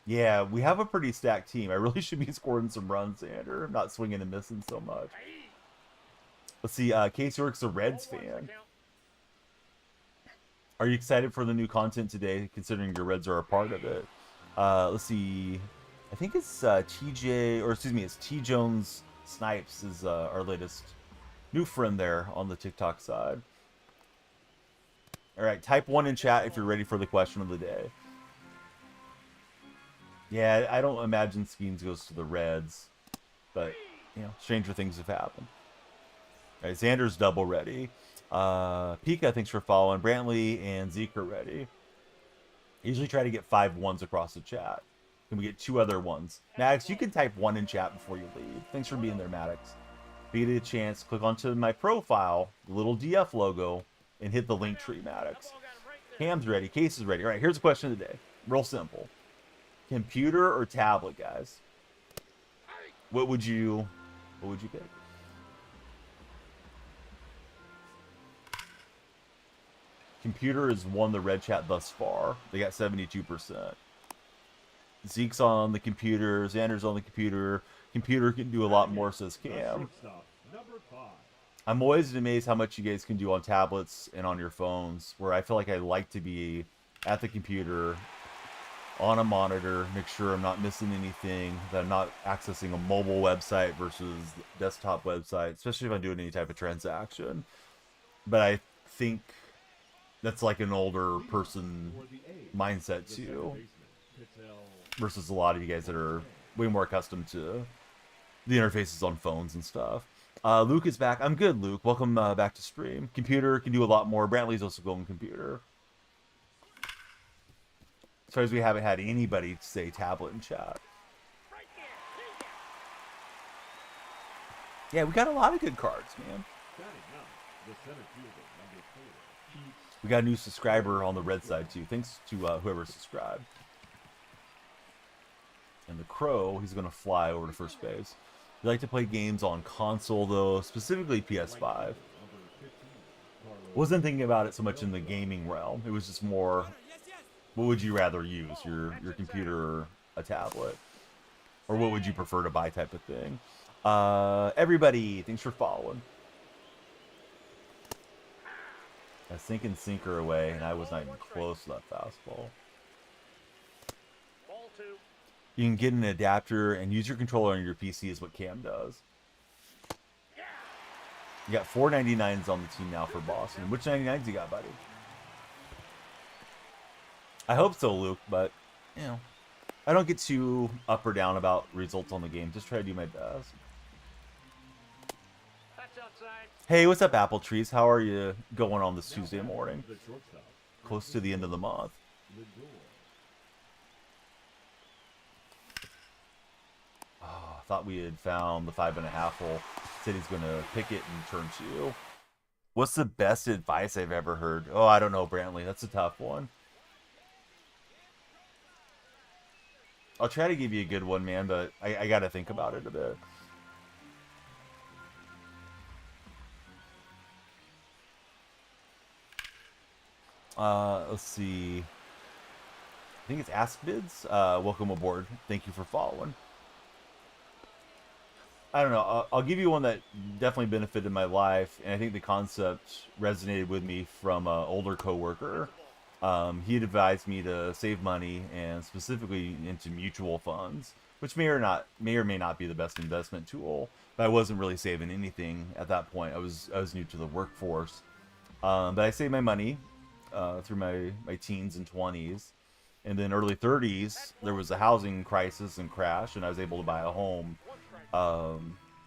Yeah, we have a pretty stacked team. I really should be scoring some runs, Xander. I'm not swinging and missing so much. Aye. Let's see. Case York's a Reds Ball one's the fan. count. Are you excited for the new content today, considering your Reds are a part of it? Let's see. I think it's TJ, or excuse me, it's T Jones Snipes is our latest new friend there on the TikTok side. All right, type 1 in chat if you're ready for the question of the day. Yeah, I don't imagine Skeens goes to the Reds, but, you know, stranger things have happened. All right, Xander's double ready. Pika, thanks for following. Brantley and Zeke are ready. I usually try to get 5 ones across the chat. Can we get 2 other ones? Maddox, you can type 1 in chat before you leave. Thanks for being there, Maddox. If you get a chance, click onto my profile, the little DF logo, and hit the link tree, Maddox. Cam's ready. Case is ready. All right, here's the question of the day. Real simple. Computer or tablet, guys? What would you pick? Computer has won the red chat thus far. They got 72%. Zeke's on the computer. Xander's on the computer. Computer can do a lot more, says Cam. Number 5. I'm always amazed how much you guys can do on tablets and on your phones, where I feel like I like to be at the computer, on a monitor, make sure I'm not missing anything, that I'm not accessing a mobile website versus desktop website, especially if I'm doing any type of transaction. But I think that's like an older person mindset too, versus a lot of you guys that are way more accustomed to the interfaces on phones and stuff. Luke is back. I'm good, Luke. Welcome back to stream. Computer can do a lot more. Brantley's also going computer. As far as we haven't had anybody say tablet in chat. Right there. Yeah, we got a lot of good cards, man. We got a new subscriber on the red side too. Thanks to whoever subscribed. And the Crow, he's going to fly over to first base. We like to play games on console, though, specifically PS5. Wasn't thinking about it so much in the gaming realm. It was just more, what would you rather use, your computer or a tablet? Or what would you prefer to buy type of thing? Everybody, thanks for following. I was thinking sinker away, and I was not even close to that fastball. Ball 2. You can get an adapter and use your controller on your PC is what Cam does. You got 499s on the team now for Boston. Which 99s you got, buddy? I hope so, Luke, but, you know, I don't get too up or down about results on the game. Just try to do my best. That's outside. Hey, what's up, Apple Trees? How are you going on this Tuesday morning? Close to the end of the month. Oh, I thought we had found the 5.5 hole. Said he's going to pick it and turn 2. What's the best advice I've ever heard? Oh, I don't know, Brantley. That's a tough one. I'll try to give you a good one, man, but I got to think about it a bit. Let's see. I think it's Ask Bids. Welcome aboard. Thank you for following. I don't know. I'll give you one that definitely benefited my life, and I think the concept resonated with me from an older coworker. He had advised me to save money, and specifically into mutual funds, which may or may not be the best investment tool. But I wasn't really saving anything at that point. I was new to the workforce, but I saved my money through my teens and 20s, and then early 30s. There was a housing crisis and crash, and I was able to buy a home.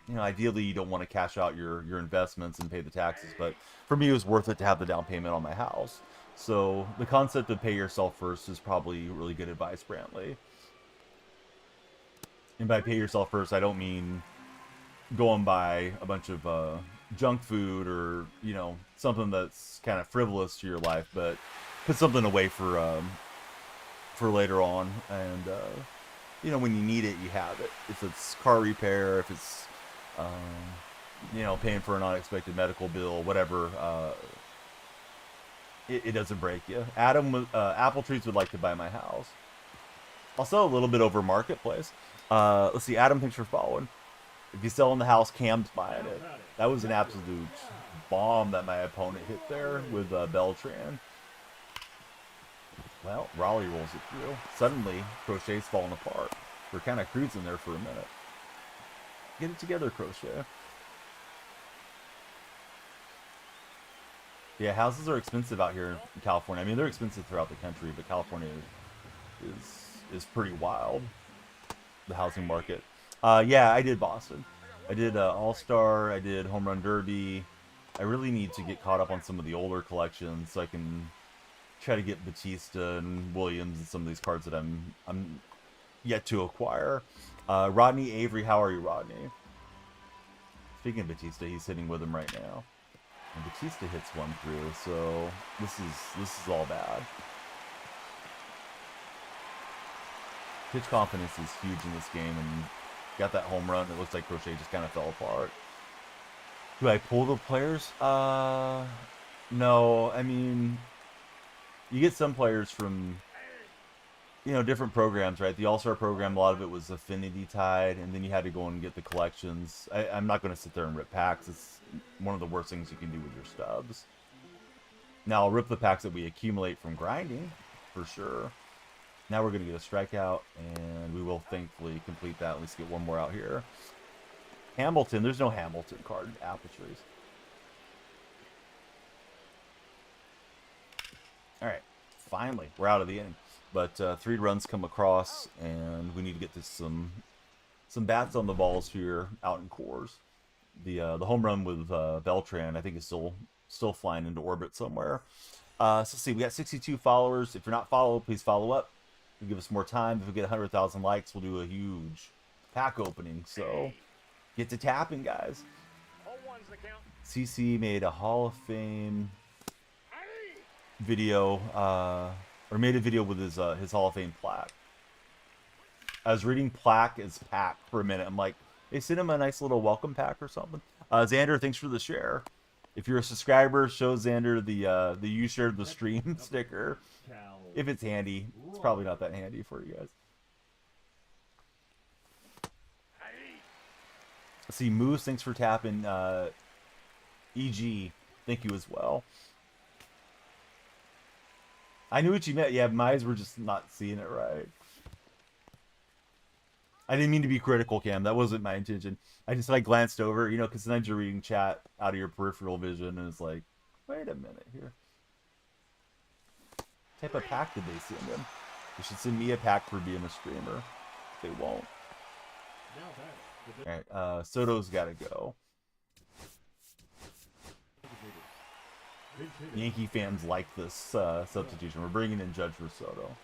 You know, ideally you don't want to cash out your investments and pay the taxes, but for me it was worth it to have the down payment on my house. So the concept of pay yourself first is probably really good advice, Brantley. And by pay yourself first, I don't mean go and buy a bunch of junk food or, you know, something that's kind of frivolous to your life, but put something away for later on, and you know, when you need it, you have it. If it's car repair, if it's you know, paying for an unexpected medical bill, whatever, it doesn't break you. Adam, Apple Trees would like to buy my house. Also, a little bit over marketplace. Let's see, Adam, thanks for following. If you're selling the house, Cam's buying it. That was an absolute bomb that my opponent hit there with Beltran. Well, Raleigh rolls it through. Suddenly, Crochet's falling apart. We're kind of cruising there for a minute. Get it together, Crochet. Yeah, houses are expensive out here in California. I mean, they're expensive throughout the country, but California is pretty wild, the housing market. Yeah, I did Boston. I did All-Star. I did Home Run Derby. I really need to get caught up on some of the older collections so I can try to get Batista and Williams and some of these cards that I'm yet to acquire. Rodney Avery, how are you, Rodney? Speaking of Batista, he's hitting with him right now. And Batista hits one through, so this is all bad. Pitch confidence is huge in this game, and got that home run. It looks like Crochet just kind of fell apart. Do I pull the players? No. I mean, you get some players from, you know, different programs, right? The All-Star program, a lot of it was affinity tied, and then you had to go and get the collections. I'm not going to sit there and rip packs. It's one of the worst things you can do with your stubs. Now, I'll rip the packs that we accumulate from grinding, for sure. Now we're going to get a strikeout, and we will thankfully complete that. At least get one more out here. Hamilton, there's no Hamilton card in Apple Trees. All right, finally, we're out of the inning. But 3 runs come across, and we need to get to some bats on the balls here out in Coors. The home run with Beltran, I think, is still flying into orbit somewhere. So let's see, we got 62 followers. If you're not followed, please follow up. It'll give us more time. If we get 100,000 likes, we'll do a huge pack opening. So get to tapping, guys. CC made a Hall of Fame video, or made a video with his Hall of Fame plaque. I was reading plaque as pack for a minute. I'm like, they sent him a nice little welcome pack or something. Xander, thanks for the share. If you're a subscriber, show Xander the you shared the stream sticker. If it's handy. It's probably not that handy for you guys. Let's see, Moose, thanks for tapping. EG, thank you as well. I knew what you meant. Yeah, my eyes were just not seeing it right. I didn't mean to be critical, Cam. That wasn't my intention. I glanced over, you know, because sometimes you're reading chat out of your peripheral vision, and it's like, wait a minute here. What type of pack did they send him? They should send me a pack for being a streamer. They won't. Alright, Soto's got to go. Yankee fans like this substitution. We're bringing in Judge for Soto.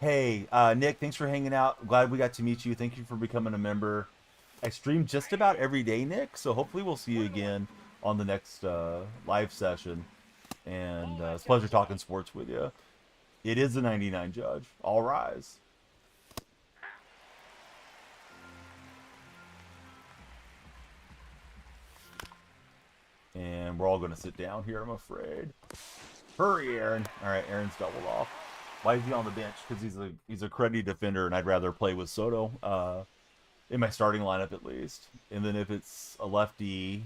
Hey, Nick, thanks for hanging out. Glad we got to meet you. Thank you for becoming a member. I stream just about every day, Nick, so hopefully we'll see you again on the next live session. And it's a pleasure talking sports with you. It is a 99 Judge. All rise. And we're all going to sit down here, I'm afraid. Hurry, Aaron. All right, Aaron's doubled off. Why is he on the bench? Because he's a cruddy defender, and I'd rather play with Soto in my starting lineup at least. And then if it's a lefty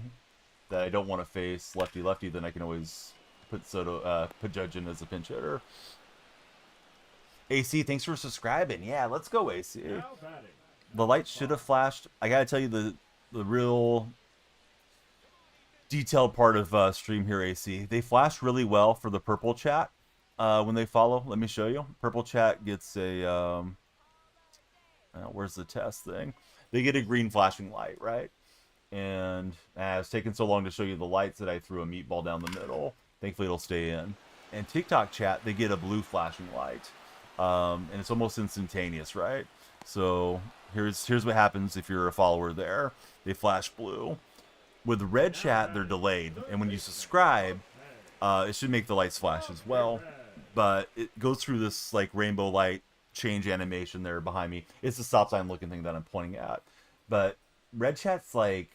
that I don't want to face, lefty, then I can always put Soto, put Judge in as a pinch hitter. AC, thanks for subscribing. Yeah, let's go, AC. The lights should have flashed. I gotta tell you the real detailed part of stream here, AC. They flash really well for the purple chat when they follow. Let me show you. Purple chat gets a where's the test thing? They get a green flashing light, right? And it's taken so long to show you the lights that I threw a meatball down the middle. Thankfully, it'll stay in. And TikTok chat, they get a blue flashing light, and it's almost instantaneous, right? So here's what happens if you're a follower there. They flash blue. With red chat, they're delayed, and when you subscribe, It should make the lights flash as well, but it goes through this like rainbow light change animation there behind me. It's the stop sign looking thing that I'm pointing at. But red chat's like,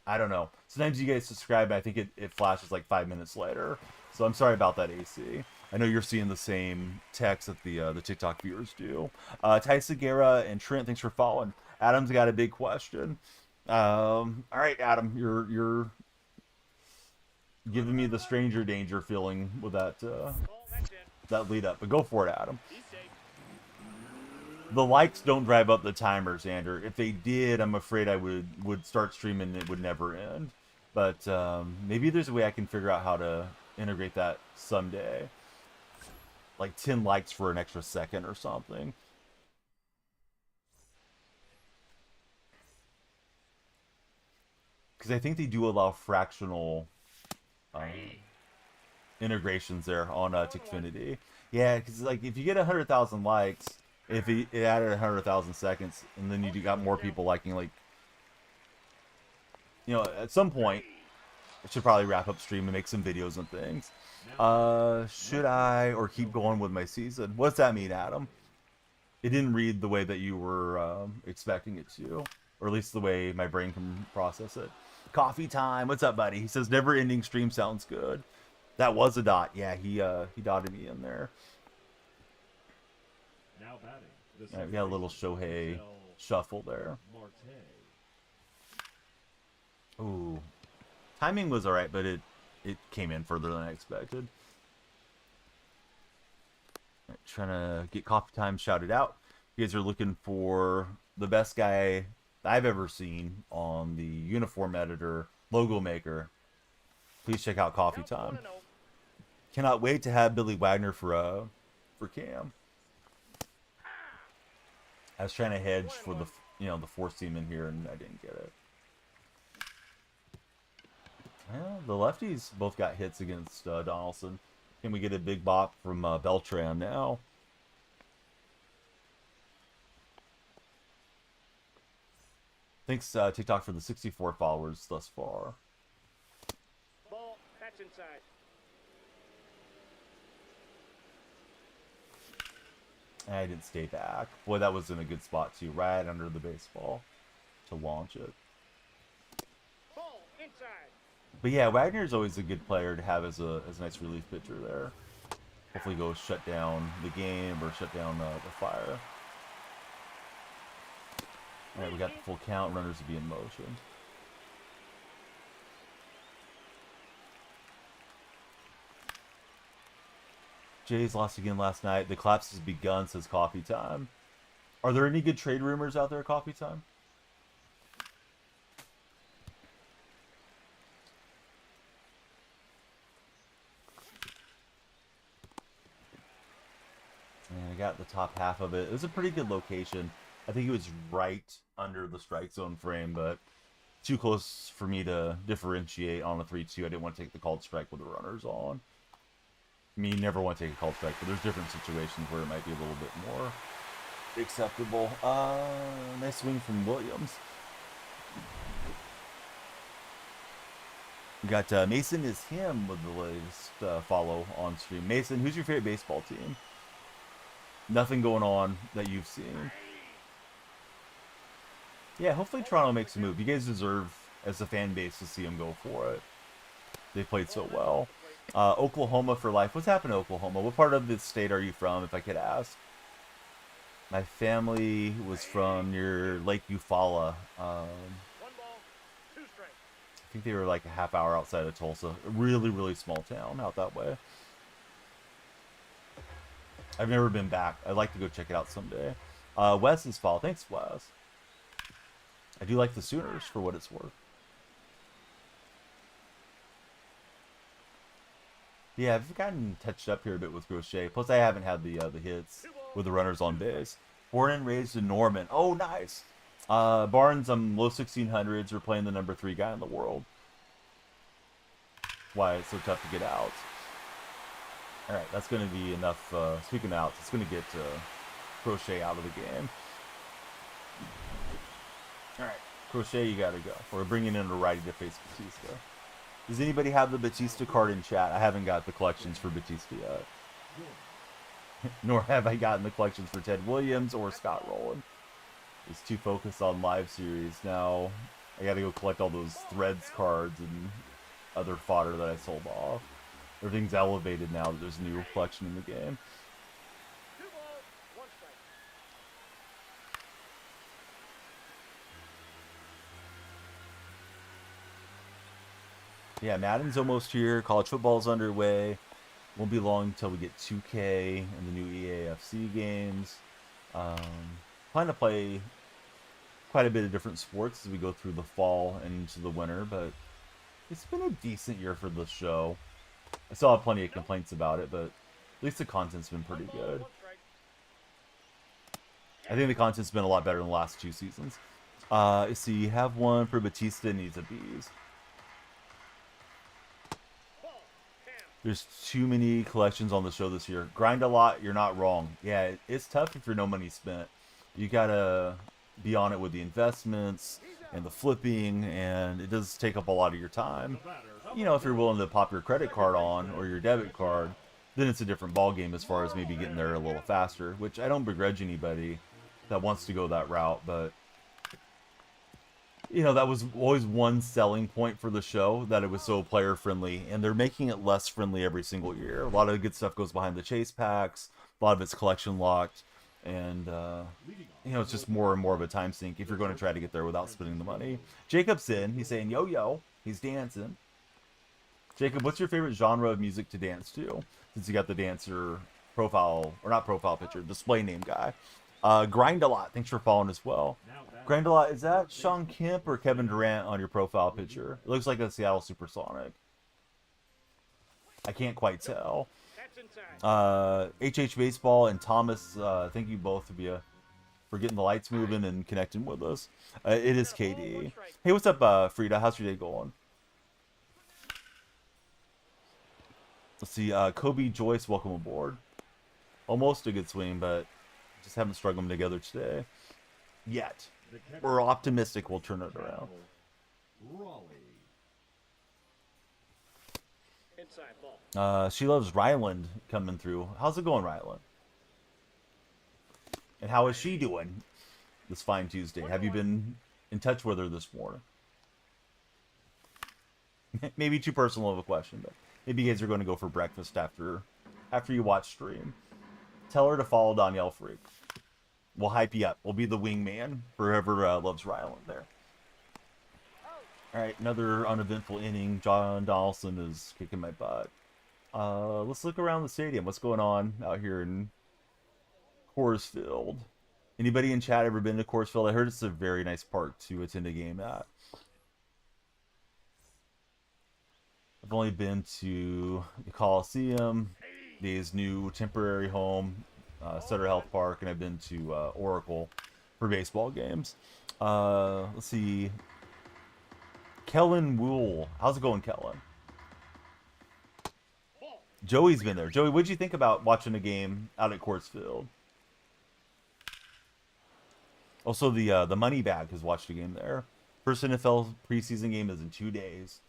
I don't know. Sometimes you guys subscribe, and I think it flashes like 5 minutes later. So I'm sorry about that, AC. I know you're seeing the same text that the TikTok viewers do. Ty Segura and Trent, thanks for following. Adam's got a big question. All right, Adam, you're giving me the stranger danger feeling with that that lead up. But go for it, Adam. The likes don't drive up the timer, Xander. If they did, I'm afraid I would start streaming and it would never end. But maybe there's a way I can figure out how to integrate that someday. Like 10 likes for an extra second or something. Because I think they do allow fractional integrations there on Tickfinity. Yeah, because like if you get 100,000 likes, if it added 100,000 seconds, and then you got more people liking, like, you know, at some point, I should probably wrap up stream and make some videos and things. Should I or keep going with my season? What's that mean, Adam? It didn't read the way that you were expecting it to, or at least the way my brain can process it. Coffee time. What's up, buddy? He says never-ending stream sounds good. That was a dot. Yeah, he dotted me in there. Now batting. All right, we got a little Shohei shuffle there. Ooh, timing was all right, but it came in further than I expected. All right, trying to get coffee time shouted out. You guys are looking for the best guy I've ever seen on the uniform editor logo maker. Please check out Coffee Time. Cannot wait to have Billy Wagner for Cam. I was trying to hedge for the the four seam in here, and I didn't get it. Well, the lefties both got hits against Donaldson. Can we get a big bop from Beltran now? Thanks TikTok for the 64 followers thus far. Ball, that's inside. I didn't stay back. Boy, that was in a good spot too, right under the baseball to launch it. Ball, inside. But yeah, Wagner's always a good player to have as a nice relief pitcher there. Hopefully go shut down the game or shut down the fire. All right, we got the full count. Runners will be in motion. Jays lost again last night. The collapse has begun, says Coffee Time. Are there any good trade rumors out there, Coffee Time? And I got the top half of it. It was a pretty good location. I think it was right under the strike zone frame, but too close for me to differentiate on a 3-2. I didn't want to take the called strike with the runners on. I mean, you never want to take a called strike, but there's different situations where it might be a little bit more acceptable. Nice swing from Williams. We got Mason is him with the latest follow on stream. Mason, who's your favorite baseball team? Nothing going on that you've seen. Yeah, hopefully Toronto makes a move. You guys deserve, as a fan base, to see them go for it. They played so well. Oklahoma for life. What's happened to Oklahoma? What part of the state are you from, if I could ask? My family was from near Lake Eufaula. I think they were like a half hour outside of Tulsa. A really, really small town out that way. I've never been back. I'd like to go check it out someday. Wes is fall. Thanks, Wes. I do like the Sooners for what it's worth. Yeah, I've gotten touched up here a bit with Crochet. Plus, I haven't had the hits with the runners on base. Born and raised in Norman. Oh, nice. Barnes, I'm low 1600s. We're playing the number 3 guy in the world. Why it's so tough to get out. All right, that's going to be enough. Speaking of outs, it's going to get Crochet out of the game. All right, Crochet, you got to go. We're bringing in a righty to face Batista. Does anybody have the Batista card in chat? I haven't got the collections for Batista yet. Nor have I gotten the collections for Ted Williams or Scott Rowland. It's too focused on live series. Now I gotta go collect all those Threads cards and other fodder that I sold off. Everything's elevated now that there's a new collection in the game. 2 balls, 1 strike. Yeah, Madden's almost here. College football's underway. Won't be long until we get 2K and the new EAFC games. Plan to play quite a bit of different sports as we go through the fall and into the winter, but it's been a decent year for the show. I still have plenty of complaints about it, but at least the content's been pretty 1 ball, good. 1 strike. I think the content's been a lot better than the last 2 seasons. So you have one for Batista needs a bees. Ball, 10. There's too many collections on the show this year. Grind a lot, you're not wrong. Yeah, it's tough if you're no money spent. You gotta be on it with the investments and the flipping, and it does take up a lot of your time. You know, if you're willing to pop your credit card on or your debit card, then it's a different ballgame as far as maybe getting there a little faster, which I don't begrudge anybody that wants to go that route, but you know, that was always one selling point for the show, that it was so player friendly, and they're making it less friendly every single year. A lot of the good stuff goes behind the chase packs, a lot of it's collection locked, and you know, it's just more and more of a time sink if you're going to try to get there without spending the money. Jacob's in, he's saying yo, he's dancing. Jacob, what's your favorite genre of music to dance to? Since you got the dancer profile, or not profile picture, display name guy. Grind a lot, thanks for following as well. Grind a lot, is that Sean Kemp or Kevin Durant on your profile picture? It looks like a Seattle Supersonic. I can't quite tell. That's inside. HH Baseball and Thomas, thank you both for getting the lights moving and connecting with us. It is KD. Hey, what's up, Frida? How's your day going? Let's see, Kobe Joyce, welcome aboard. Almost a good swing, but just haven't struggled them together today. Yet. We're optimistic we'll turn it around. Raleigh. Inside ball. She loves Ryland coming through. How's it going, Ryland? And how is she doing this fine Tuesday? Have you been in touch with her this morning? Maybe too personal of a question, but maybe you guys are going to go for breakfast after you watch stream. Tell her to follow Danielle Freak. We'll hype you up. We'll be the wingman for whoever loves Ryland there. All right, another uneventful inning. John Donaldson is kicking my butt. Let's look around the stadium. What's going on out here in Coors Field? Anybody in chat ever been to Coors Field? I heard it's a very nice park to attend a game at. I've only been to the Coliseum, his new temporary home, Sutter Health Park, and I've been to Oracle for baseball games. Let's see. Kellen Wool. How's it going, Kellen? Joey's been there. Joey, what'd you think about watching a game out at Coors Field? Also, the Money Bag has watched a game there. First NFL preseason game is in 2 days.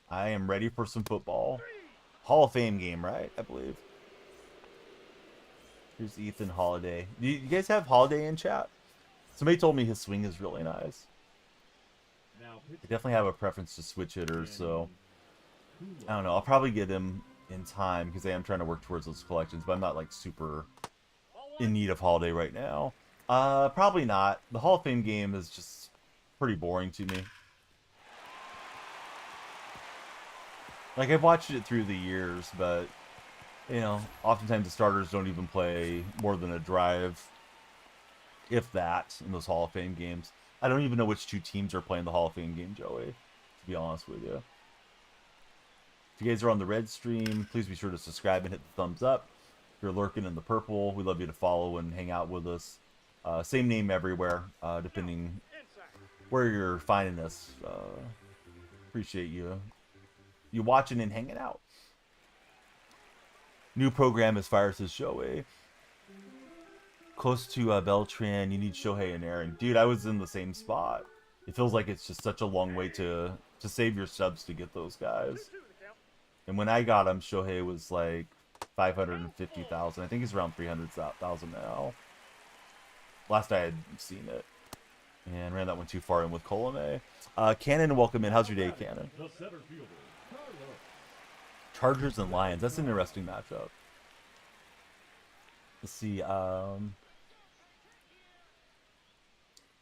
I am ready for some football. Hall of Fame game, right? I believe. Here's Ethan Holiday. Do you guys have Holiday in chat? Somebody told me his swing is really nice. I definitely have a preference to switch hitters, so I don't know. I'll probably get him in time because I am trying to work towards those collections, but I'm not like super in need of Holiday right now. Probably not. The Hall of Fame game is just pretty boring to me. Like, I've watched it through the years, but you know, oftentimes the starters don't even play more than a drive, if that, in those Hall of Fame games. I don't even know which 2 teams are playing the Hall of Fame game, Joey, to be honest with you. If you guys are on the red stream, please be sure to subscribe and hit the thumbs up. If you're lurking in the purple, we'd love you to follow and hang out with us. Same name everywhere, depending where you're finding us. Appreciate you watching and hanging out. New program as fire, says Joey. Close to Beltran, you need Shohei and Aaron. Dude, I was in the same spot. It feels like it's just such a long way to to save your subs to get those guys. 2-2 the count. And when I got him, Shohei was like 550,000. I think he's around 300,000 now. Last I had seen it. And ran that one too far in with Colome. Cannon, welcome in. How's your day, Cannon? The center fielder, Carlos. Chargers and Lions. That's an interesting matchup. Let's see.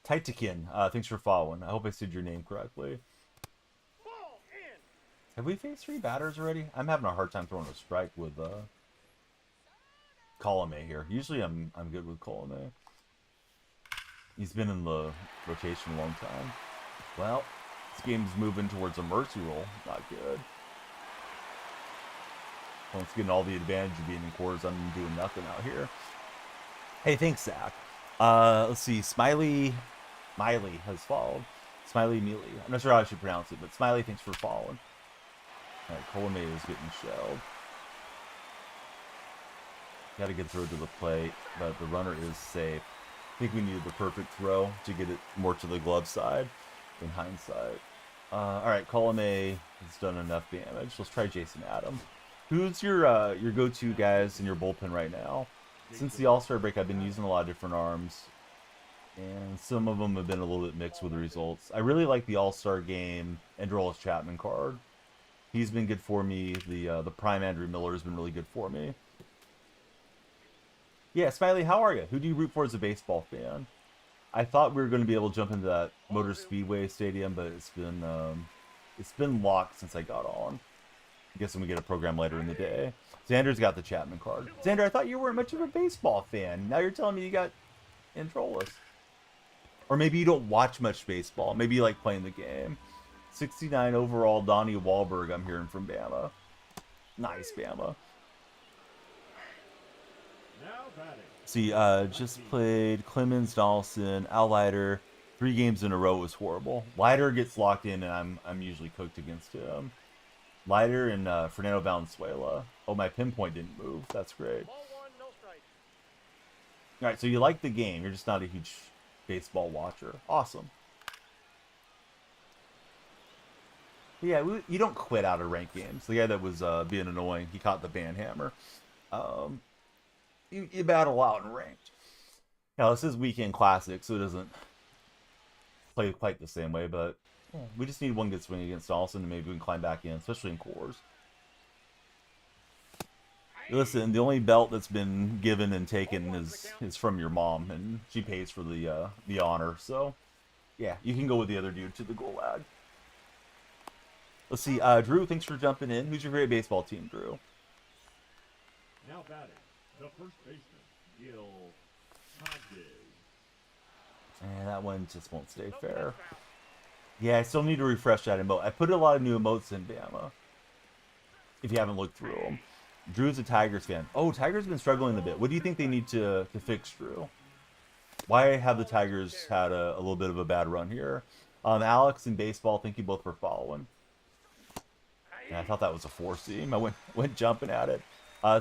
Taitakin, thanks for following. I hope I said your name correctly. Ball in. Have we faced 3 batters already? I'm having a hard time throwing a strike with Colome here. Usually I'm good with Colome. He's been in the rotation a long time. Well, this game's moving towards a mercy roll. Not good. Once getting all the advantage of being in quarters, I'm doing nothing out here. Hey, thanks, Zach. Let's see. Miley has followed. Smiley Mealy. I'm not sure how I should pronounce it, but Smiley, thanks for following. All right, Colome is getting shelled. Got to get through to the plate, but the runner is safe. I think we needed the perfect throw to get it more to the glove side in hindsight. All right, Colome has done enough damage. Let's try Jason Adams. Who's your go-to guys in your bullpen right now? Since the All-Star break, I've been using a lot of different arms, and some of them have been a little bit mixed with the results. I really like the All-Star game Androlis Chapman card. He's been good for me. The Prime Andrew Miller has been really good for me. Yeah, Smiley, how are you? Who do you root for as a baseball fan? I thought we were going to be able to jump into that Motor Speedway Stadium, but it's been locked since I got on. I guess when we get a program later in the day. Xander's got the Chapman card. Xander, I thought you weren't much of a baseball fan. Now you're telling me you got Androlis. Or maybe you don't watch much baseball. Maybe you like playing the game. 69 overall, Donnie Wahlberg, I'm hearing from Bama. Nice, Bama. Now batting. See, just played Clemens, Donaldson, Al Leiter. 3 games in a row was horrible. Leiter gets locked in, and I'm usually cooked against him. Leiter and Fernando Valenzuela. Oh, my pinpoint didn't move. That's great. Ball 1, no strike. All right, so you like the game. You're just not a huge baseball watcher. Awesome. But yeah, you don't quit out of ranked games. The guy that was being annoying, he caught the band hammer. You battle out in ranked. Now, this is weekend classic, so it doesn't play quite the same way, but we just need one good swing against Dawson, and maybe we can climb back in, especially in cores. Listen, the only belt that's been given and taken is from your mom, and she pays for the honor. So, yeah, you can go with the other dude to the gulag. Let's see, Drew, thanks for jumping in. Who's your favorite baseball team, Drew? Now batting, the first baseman, Gil Hodges. And that one just won't stay fair. Yeah, I still need to refresh that emote. I put a lot of new emotes in Bama. If you haven't looked through them. Drew's a Tigers fan. Oh, Tigers been struggling a bit. What do you think they need to fix, Drew? Why have the Tigers had a little bit of a bad run here? Alex in baseball, thank you both for following. Yeah, I thought that was a 4-seam. I went jumping at it.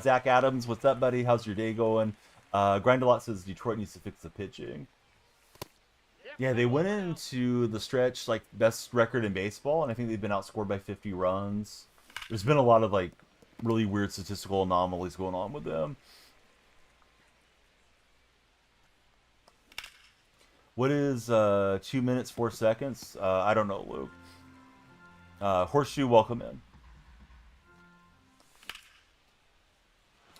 Zach Adams, what's up, buddy? How's your day going? Grindalot says Detroit needs to fix the pitching. Yeah, they went into the stretch like best record in baseball, and I think they've been outscored by 50 runs. There's been a lot of like really weird statistical anomalies going on with them. What is 2 minutes 4 seconds? I don't know, Luke. Horseshoe, welcome in.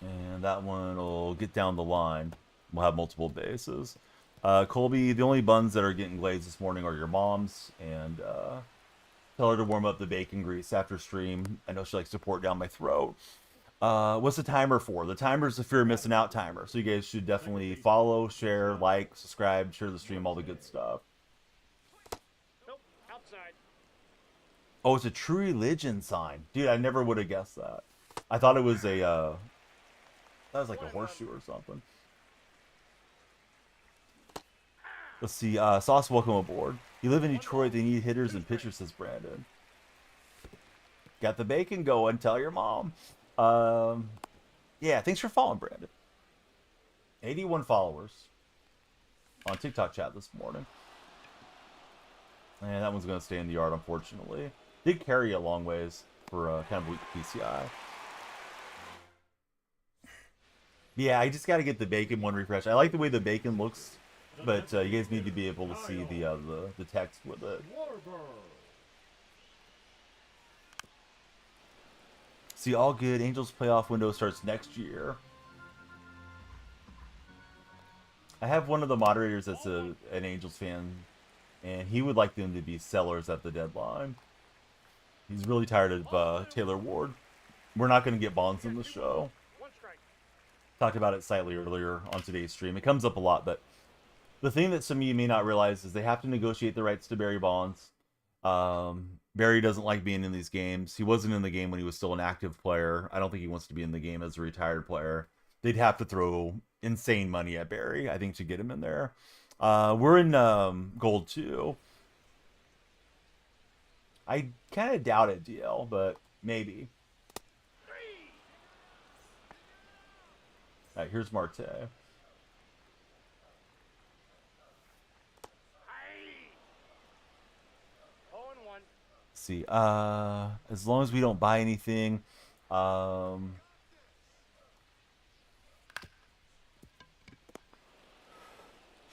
And that one will get down the line. We'll have multiple bases. Colby, the only buns that are getting glazed this morning are your mom's, and tell her to warm up the bacon grease after stream. I know she likes to pour it down my throat. What's the timer for? The timer is the fear of missing out timer. So you guys should definitely follow, share, like, subscribe, share the stream, all the good stuff. Nope, outside. Oh, it's a True Religion sign. Dude, I never would have guessed that. I thought it was a, that was like a horseshoe or something. Let's see, Sauce, welcome aboard. You live in Detroit, they need hitters and pitchers, says Brandon. Got the bacon going, tell your mom. Yeah, thanks for following, Brandon. 81 followers on TikTok chat this morning. And that one's going to stay in the yard, unfortunately. Did carry a long ways for kind of weak PCI. Yeah, I just got to get the bacon one refresh. I like the way the bacon looks, but you guys need to be able to see the text with it. See, all good. Angels playoff window starts next year. I have one of the moderators that's an Angels fan, and he would like them to be sellers at the deadline. He's really tired of Taylor Ward. We're not going to get Bonds in the show. Talked about it slightly earlier on today's stream. It comes up a lot, but the thing that some of you may not realize is they have to negotiate the rights to Barry Bonds. Barry doesn't like being in these games. He wasn't in the game when he was still an active player. I don't think he wants to be in the game as a retired player. They'd have to throw insane money at Barry, I think, to get him in there. We're in gold 2. I kind of doubt it, DL, but maybe. All right, here's Marte. See, as long as we don't buy anything,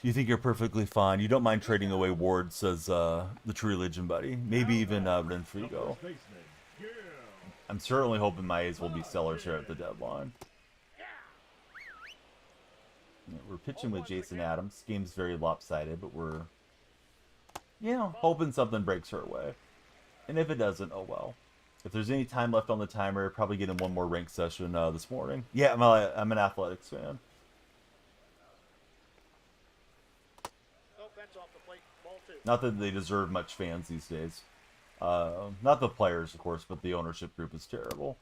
you think you're perfectly fine. You don't mind trading away Ward, says the True Religion buddy. Maybe even Renfrigo. I'm certainly hoping my A's will be sellers here at the deadline. Yeah, we're pitching with Jason Adams. Game's very lopsided, but we're, hoping something breaks our way. And if it doesn't, oh well. If there's any time left on the timer, probably get in one more rank session this morning. Yeah, I'm an athletics fan. Oh, that's off the plate. Ball 2. Not that they deserve much fans these days. Not the players, of course, but the ownership group is terrible.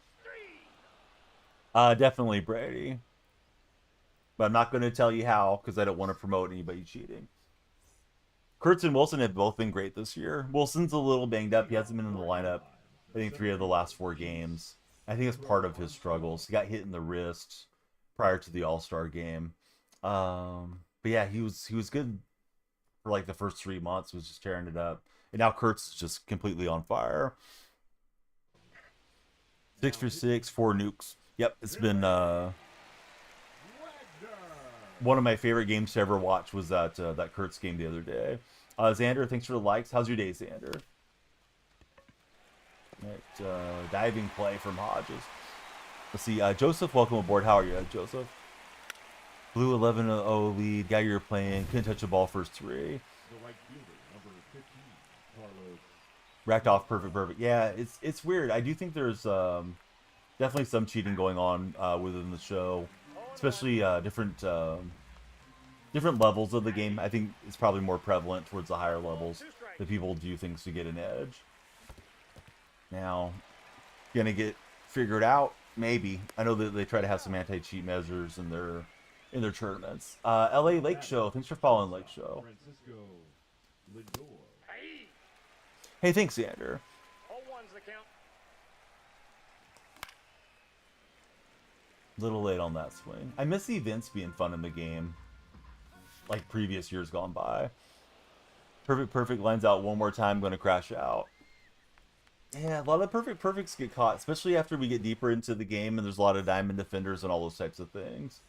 Definitely Brady. But I'm not going to tell you how, because I don't want to promote anybody cheating. Kurtz and Wilson have both been great this year. Wilson's a little banged up. He hasn't been in the lineup, I think, 3 of the last 4 games. I think it's part of his struggles. He got hit in the wrist prior to the All-Star game. But yeah, he was good for like the first 3 months, was just tearing it up. And now Kurtz is just completely on fire. 6 for 6, 4 nukes. Yep, it's been one of my favorite games to ever watch was that Kurtz game the other day. Xander, thanks for the likes. How's your day, Xander? Right, diving play from Hodges. Let's see. Joseph, welcome aboard. How are you, Joseph? Blue 11-0 lead. Guy you're playing. Couldn't touch the ball first 3. Racked off perfect. Yeah, it's weird. I do think there's definitely some cheating going on within the show, especially different levels of the game. I think it's probably more prevalent towards the higher levels that people do things to get an edge. Now, gonna get figured out? Maybe. I know that they try to have some anti-cheat measures in their tournaments. LA Lake Show. Thanks for following Lake Show. Hey, thanks, Xander. All ones the count. Little late on that swing. I miss the events being fun in the game, like previous years gone by. Perfect lines out one more time. Going to crash out. Yeah, a lot of perfects get caught, especially after we get deeper into the game and there's a lot of diamond defenders and all those types of things.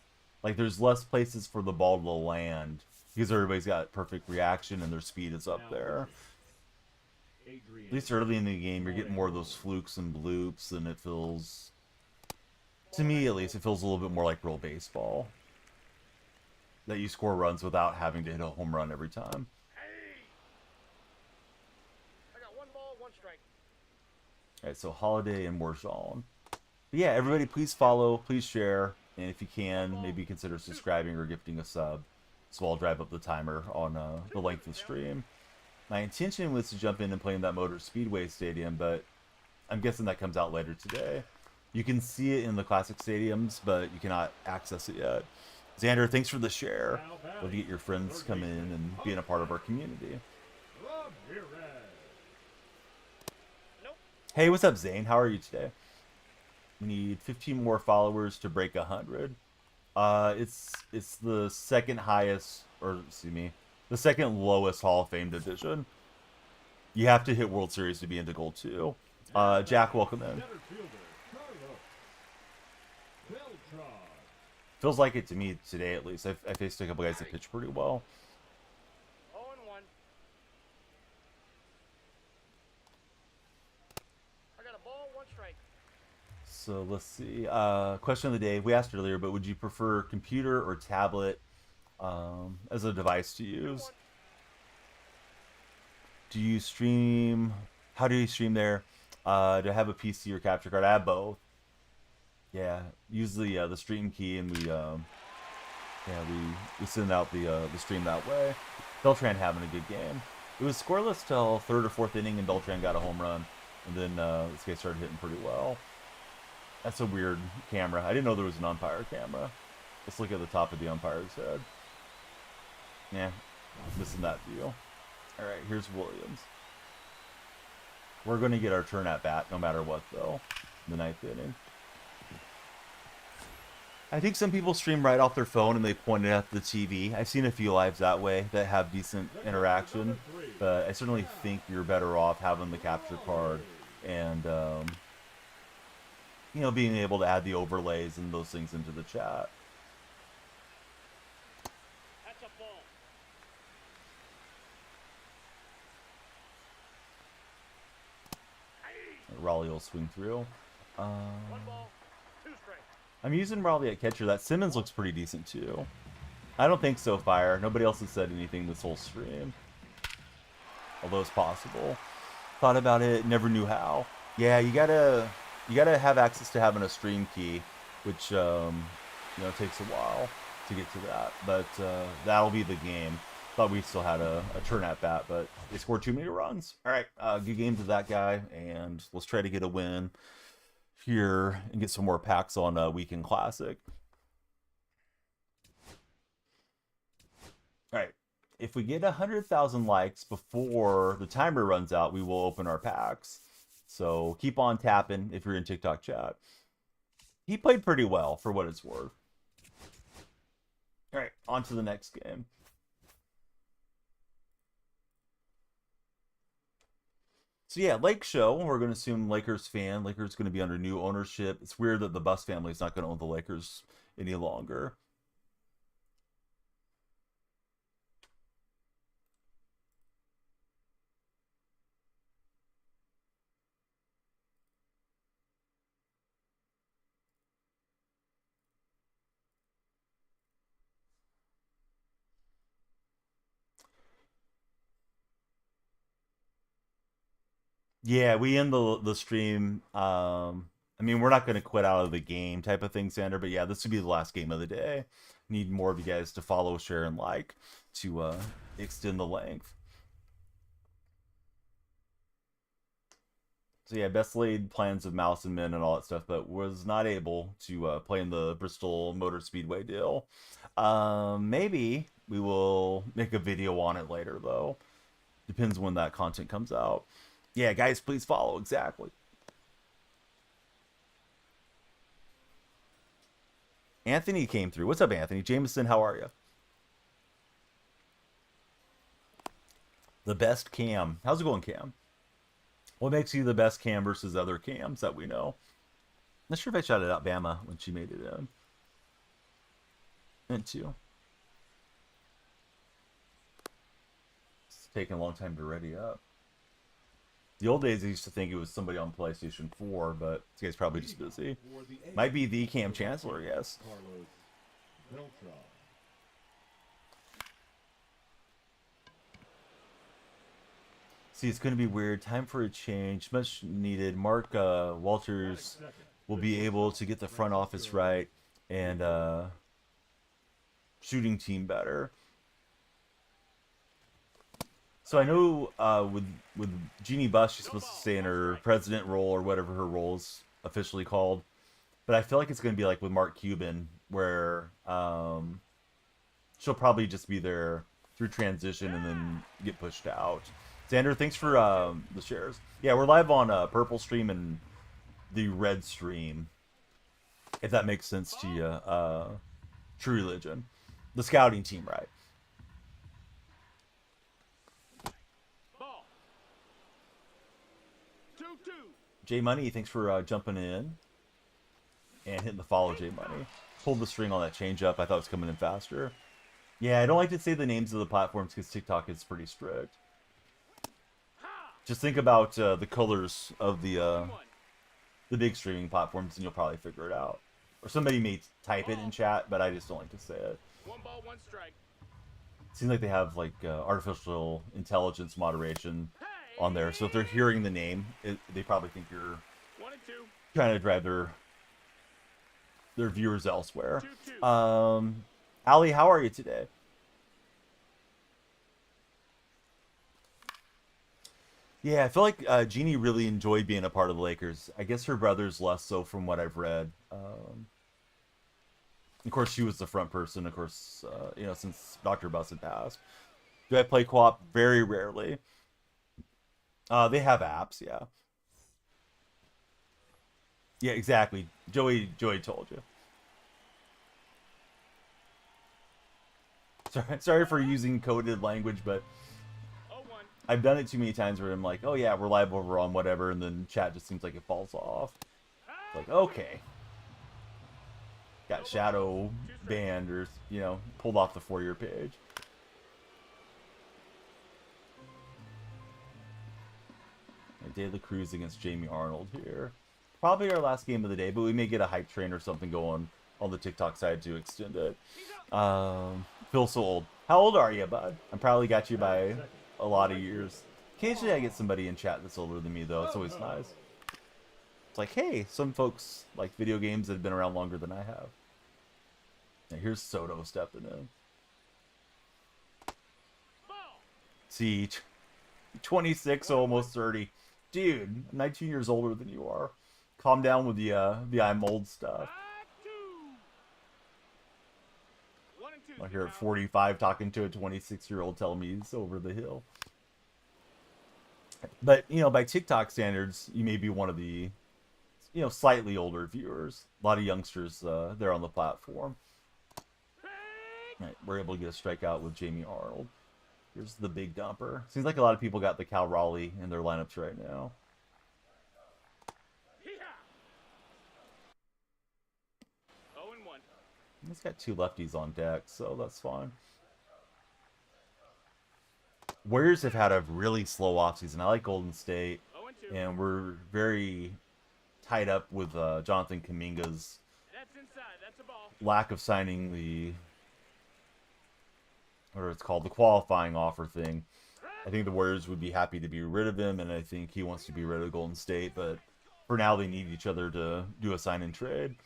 Like, there's less places for the ball to land because everybody's got perfect reaction and their speed is up there. At least early in the game, you're getting more of those flukes and bloops, and it feels, to me at least, it feels a little bit more like real baseball. That you score runs without having to hit a home run every time. I got 1 ball, 1 strike. Alright, so Holiday and Morjon. But yeah, everybody please follow, please share, and if you can, maybe consider subscribing or gifting a sub, so I'll drive up the timer on the length of stream. My intention was to jump in and play in that Motor Speedway Stadium, but I'm guessing that comes out later today. You can see it in the classic stadiums, but you cannot access it yet. Xander, thanks for the share. Love to get your friends come in and being a part of our community. Hey, what's up, Zane? How are you today? We need 15 more followers to break 100. It's the second highest, or excuse me, the second lowest Hall of Fame division. You have to hit World Series to be into gold too. Jack, welcome in. Center fielder, Carlos Beltran. Feels like it to me today, at least. I faced a couple guys that pitch pretty well. 0-1. I got a ball, 1 strike. So let's see. Question of the day. We asked earlier, but would you prefer computer or tablet as a device to use? Do you stream? How do you stream there? Do I have a PC or capture card? I have both. Yeah, use the stream key, and we send out the stream that way. Beltran having a good game. It was scoreless till 3rd or 4th inning, and Beltran got a home run, and then this guy started hitting pretty well. That's a weird camera. I didn't know there was an umpire camera. Let's look at the top of the umpire's head. Yeah, missing that view. All right, here's Williams. We're going to get our turn at bat no matter what, though, in the 9th inning. I think some people stream right off their phone and they point it at the TV. I've seen a few lives that way that have decent interaction, but I certainly think you're better off having the capture card and, you know, being able to add the overlays and those things into the chat. That's a ball. Raleigh will swing through. 1 ball, 2 strikes. I'm using Raleigh at catcher. That Simmons looks pretty decent too. I don't think so, Fire. Nobody else has said anything this whole stream. Although it's possible. Thought about it, never knew how. Yeah, you gotta have access to having a stream key, which you know, takes a while to get to that. But that'll be the game. Thought we still had a turn at bat, but they scored too many runs. All right, good game to that guy, and let's try to get a win here and get some more packs on Weekend Classic. All right, if we get 100,000 likes before the timer runs out, we will open our packs. So keep on tapping if you're in TikTok chat. He played pretty well for what it's worth. All right, on to the next game. So yeah, Lake Show, we're going to assume Lakers fan. Lakers going to be under new ownership. It's weird that the Buss family is not going to own the Lakers any longer. Yeah, we end the stream. I mean, we're not going to quit out of the game type of thing, Sander. But yeah, this would be the last game of the day. Need more of you guys to follow, share, and like to extend the length. So yeah, best laid plans of Mouse and Men and all that stuff, but was not able to play in the Bristol Motor Speedway deal. Maybe we will make a video on it later, though. Depends when that content comes out. Yeah, guys, please follow. Exactly. Anthony came through. What's up, Anthony? Jameson, how are you? The best Cam. How's it going, Cam? What makes you the best Cam versus other Cams that we know? Not sure if I shouted out Bama when she made it in. And two. It's taking a long time to ready up. The old days, I used to think it was somebody on PlayStation 4, but this guy's probably just busy. Might be the Cam Chancellor, yes. Carlos Beltran. See, it's going to be weird. Time for a change. Much needed. Mark Walters will be able to get the front office right and shooting team better. So I know with Jeannie Buss, she's supposed to stay in her president role or whatever her role is officially called. But I feel like it's going to be like with Mark Cuban, where she'll probably just be there through transition and then get pushed out. Xander, thanks for the shares. Yeah, we're live on Purple Stream and the Red Stream, if that makes sense to you. True Religion. The scouting team, right? J Money, thanks for jumping in and hitting the follow, J Money. Pulled the string on that change up. I thought it was coming in faster. Yeah, I don't like to say the names of the platforms because TikTok is pretty strict. Just think about the colors of the big streaming platforms, and you'll probably figure it out. Or somebody may type it in chat, but I just don't like to say it. 1 ball, 1 strike. Seems like they have like artificial intelligence moderation on there, so if they're hearing the name, they probably think you're 1 and 2. trying to drive their viewers elsewhere. 2-2. Ali, how are you today? Yeah, I feel like Jeannie really enjoyed being a part of the Lakers. I guess her brother's less so from what I've read. Of course, she was the front person, of course, you know, since Dr. Buss had passed. Do I play co-op? Very rarely. They have apps, yeah. Yeah, exactly. Joey told you. Sorry for using coded language, but 0-1. I've done it too many times where I'm like, oh yeah, we're live over on whatever, and then chat just seems like it falls off. It's like, okay. Got shadow banned or, you know, pulled off the For-Your page. Daily Cruz against Jamie Arnold here. Probably our last game of the day, but we may get a hype train or something going on the TikTok side to extend it. Feel so old. How old are you, bud? I probably got you by a lot of years. Occasionally I get somebody in chat that's older than me, though. It's always nice. It's like, hey, some folks like video games that have been around longer than I have. Now here's Soto stepping in. See, 26, almost 30. Dude, I'm 19 years older than you are. Calm down with the I'm old stuff. I'm here at 45 talking to a 26-year-old telling me he's over the hill. But, you know, by TikTok standards, you may be one of the, you know, slightly older viewers. A lot of youngsters there on the platform. Right, we're able to get a strikeout with Jamie Arnold. Here's the big dumper. Seems like a lot of people got the Cal Raleigh in their lineups right now. He's got 2 lefties on deck, so that's fine. Warriors have had a really slow offseason. I like Golden State, and we're very tied up with Jonathan Kuminga's lack of signing the, what it's called, the qualifying offer thing. I think the Warriors would be happy to be rid of him, and I think he wants to be rid of Golden State, but for now they need each other to do a sign and trade.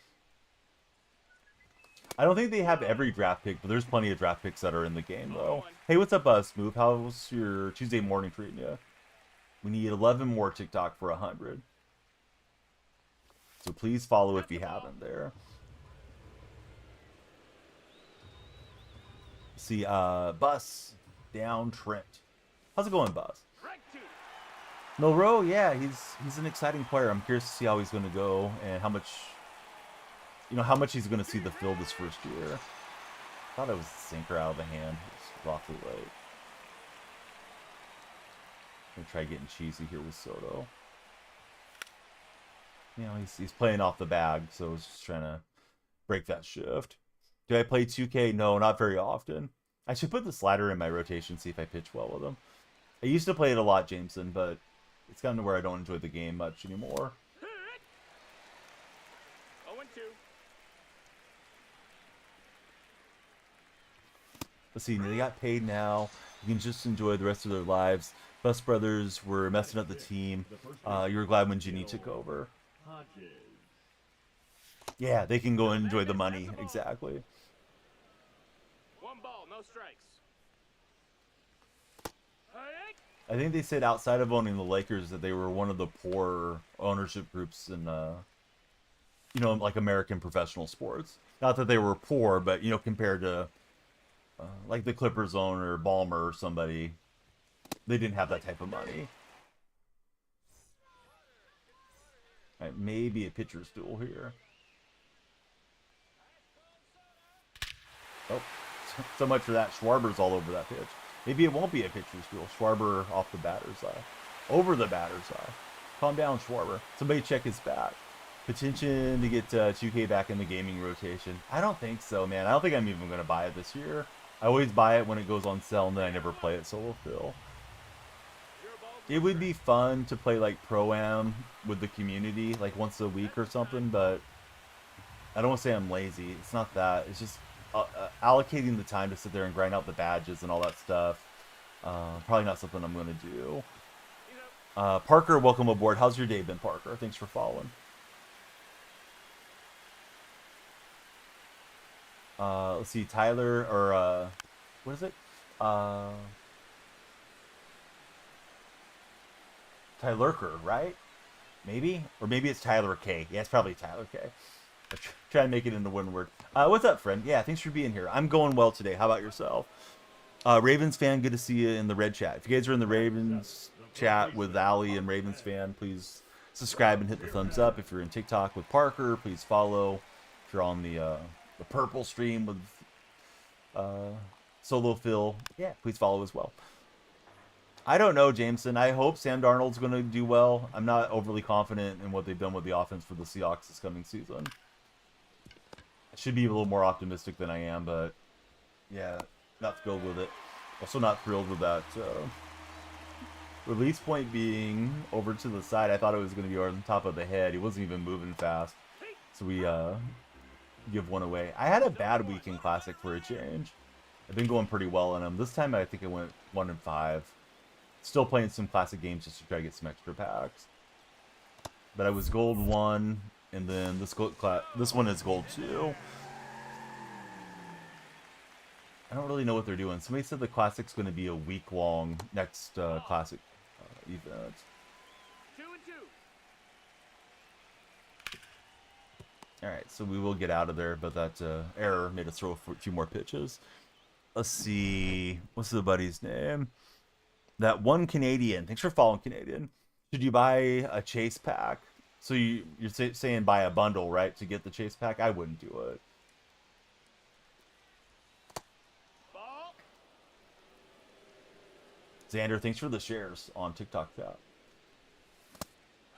I don't think they have every draft pick, but there's plenty of draft picks that are in the game, though. Hey, what's up, Smooth? How's your Tuesday morning treating you? We need 11 more TikTok for 100. So please follow if you haven't there. See, Bus down Trent. How's it going, Bus? Milrow, yeah, he's an exciting player. I'm curious to see how he's going to go and how much, you know, how much he's going to see the field this first year. Thought it was a sinker out of the hand. It's awfully late. Gonna try getting cheesy here with Soto. You know, he's playing off the bag, so I was just trying to break that shift. Do I play 2K? No, not very often. I should put the slider in my rotation, see if I pitch well with him. I used to play it a lot, Jameson, but it's gotten to where I don't enjoy the game much anymore. 0-2. Let's see, they got paid now. You can just enjoy the rest of their lives. Bus Brothers were messing up the team. You were glad when Ginny took over. Yeah, they can go and enjoy the money. Exactly. 1 ball, no strikes. I think they said outside of owning the Lakers that they were one of the poor ownership groups in, you know, like American professional sports. Not that they were poor, but, you know, compared to like the Clippers owner, Ballmer or somebody, they didn't have that type of money. All right, maybe a pitcher's duel here. Oh, so much for that. Schwarber's all over that pitch. Maybe it won't be a pitcher's duel. Schwarber off the batter's eye. Over the batter's eye. Calm down, Schwarber. Somebody check his back. Petition to get 2K back in the gaming rotation. I don't think so, man. I don't think I'm even going to buy it this year. I always buy it when it goes on sale, and then I never play it solo fill. It would be fun to play like Pro-Am with the community, like once a week or something, but I don't want to say I'm lazy. It's not that. It's just allocating the time to sit there and grind out the badges and all that stuff. Probably not something I'm going to do. Parker, welcome aboard. How's your day been, Parker? Thanks for following. Let's see, Tyler, or, what is it? Tylerker, right? Maybe? Or maybe it's Tyler K. Yeah, it's probably Tyler K. Try to make it into one word. What's up, friend? Yeah, thanks for being here. I'm going well today. How about yourself? Ravens fan, good to see you in the red chat. If you guys are in the Ravens chat with Ali and Ravens fan, please subscribe and hit the thumbs up. If you're in TikTok with Parker, please follow. If you're on the purple stream with Solo Phil, yeah, please follow as well. I don't know, Jameson. I hope Sam Darnold's going to do well. I'm not overly confident in what they've done with the offense for the Seahawks this coming season. I should be a little more optimistic than I am, but yeah, not thrilled with it. Also not thrilled with that release point being over to the side. I thought it was going to be on top of the head. He wasn't even moving fast. So we give one away. I had a bad week in Classic for a change. I've been going pretty well in them. This time I think I went 1-5. Still playing some Classic games just to try to get some extra packs. But I was gold 1, and then this one is gold 2. I don't really know what they're doing. Somebody said the Classic's going to be a week-long next Classic event. 2 and 2. Alright, so we will get out of there, but that error made us throw a few more pitches. Let's see. What's the buddy's name? That one Canadian. Thanks for following, Canadian. Should you buy a chase pack? So you're saying buy a bundle, right, to get the chase pack? I wouldn't do it. Ball. Xander, thanks for the shares on TikTok chat.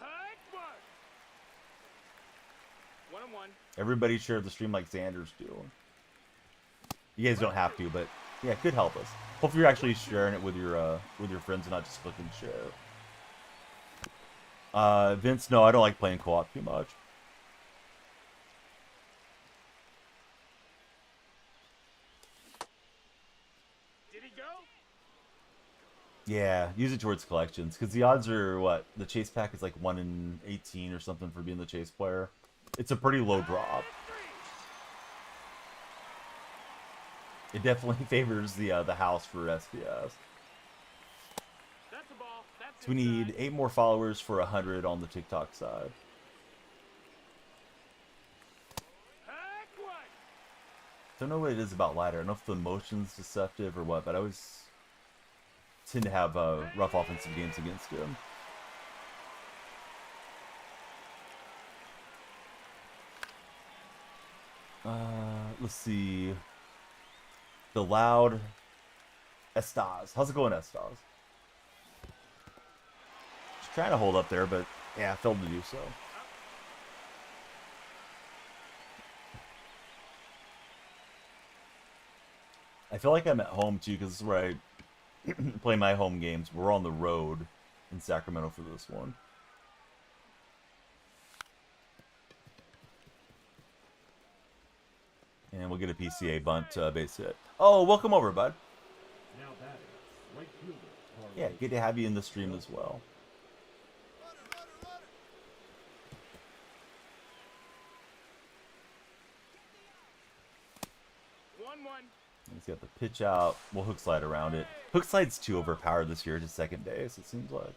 Hard work. 1-1. Everybody share the stream like Xander's doing. You guys don't have to, but yeah, it could help us. Hopefully you're actually sharing it with your friends and not just clicking share. Vince, no, I don't like playing co-op too much. Did he go? Yeah, use it towards collections, because the odds are, what, the chase pack is like 1 in 18 or something for being the chase player. It's a pretty low drop. It definitely favors the house for SPS. That's the ball. That's So we need 8 more followers for 100 on the TikTok side. Hard work. Don't know what it is about Lighter. I don't know if the motion's deceptive or what, but I always tend to have rough offensive games against him. Let's see. The loud Estaz. How's it going, Estaz? Just trying to hold up there, but yeah, I failed to do so. I feel like I'm at home too, because this is where I play my home games. We're on the road in Sacramento for this one. And we'll get a PCA bunt base hit. Oh, welcome over, bud. Now batting, right fielder, Carlos. Yeah, good to have you in the stream as well. He's got the pitch out. We'll hook slide around it. Hook slide's too overpowered this year. It's his second day, so it seems like.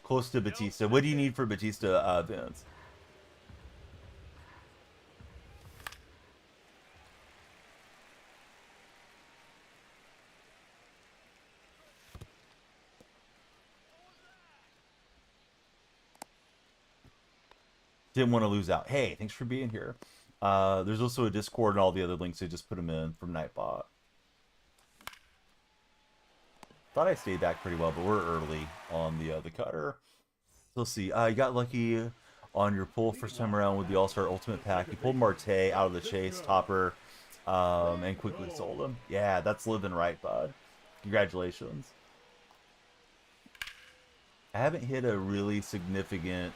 Close to Batista. What do you need for Batista, Vince? Didn't want to lose out. Hey, thanks for being here. There's also a Discord and all the other links. I just put them in from Nightbot. Thought I stayed back pretty well, but we're early on the cutter. So let's see. You got lucky on your pull first time around with the All-Star Ultimate Pack. You pulled Marte out of the chase topper and quickly sold him. Yeah, that's living right, bud. Congratulations. I haven't hit a really significant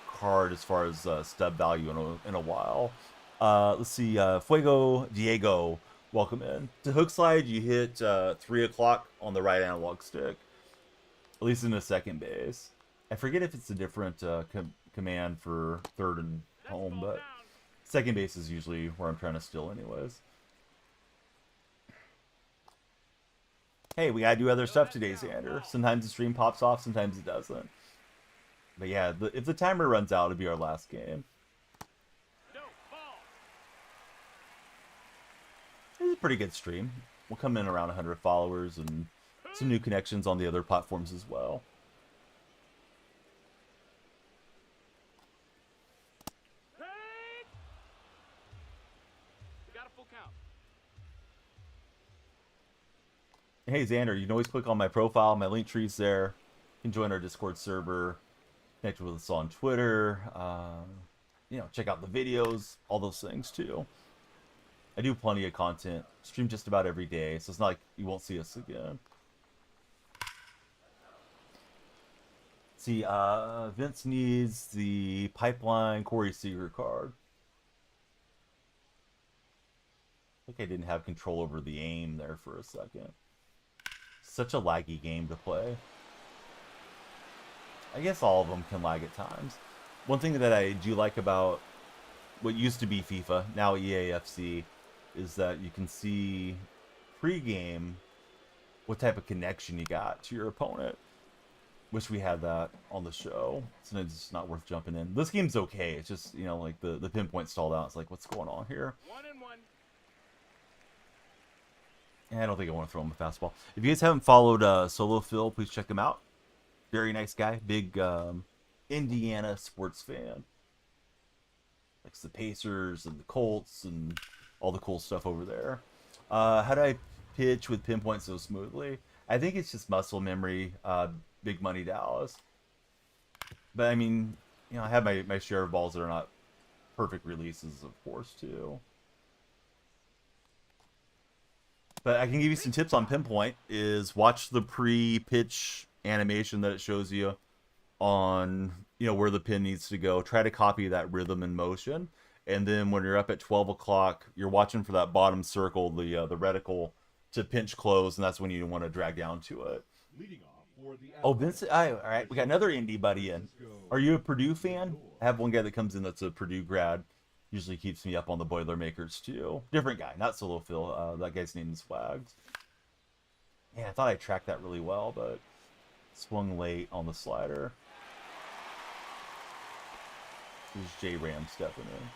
card as far as stub value in a while. Let's see. Fuego Diego, welcome in. To hook slide, you hit 3 o'clock on the right analog stick, at least in the second base. I forget if it's a different command for third and home, but second base is usually where I'm trying to steal anyways. Hey, we gotta do other stuff today, Xander. Sometimes the stream pops off, sometimes it doesn't. But yeah, if the timer runs out, it'll be our last game. It's a pretty good stream. We'll come in around 100 followers and some new connections on the other platforms as well. Hey Xander, you can always click on my profile. My link tree's there. You can join our Discord server. Connect with us on Twitter. You know, check out the videos. All those things too. I do plenty of content. Stream just about every day, so it's not like you won't see us again. See, Vince needs the Pipeline Corey Seager card. I think I didn't have control over the aim there for a second. Such a laggy game to play. I guess all of them can lag at times. One thing that I do like about what used to be FIFA, now EAFC, is that you can see pre-game what type of connection you got to your opponent. Wish we had that on the show. Sometimes it's not worth jumping in. This game's okay. It's just, you know, like the pinpoint stalled out. It's like, what's going on here? 1-1. I don't think I want to throw him a fastball. If you guys haven't followed Solo Phil, please check him out. Very nice guy. Big Indiana sports fan. Likes the Pacers and the Colts and all the cool stuff over there. How do I pitch with pinpoint so smoothly? I think it's just muscle memory. Big money Dallas. But I mean, you know, I have my share of balls that are not perfect releases, of course, too. But I can give you some tips on pinpoint. Is watch the pre-pitch animation that it shows you on, you know, where the pin needs to go. Try to copy that rhythm and motion. And then when you're up at 12 o'clock, you're watching for that bottom circle, the reticle, to pinch close, and that's when you want to drag down to it. Oh, Vince, all right, we got another indie buddy in. Are you a Purdue fan? I have one guy that comes in that's a Purdue grad. Usually keeps me up on the Boilermakers too. Different guy, not Solo Phil. That guy's name is Wags. Yeah, I thought I tracked that really well, but swung late on the slider. Here's J Ram stepping in.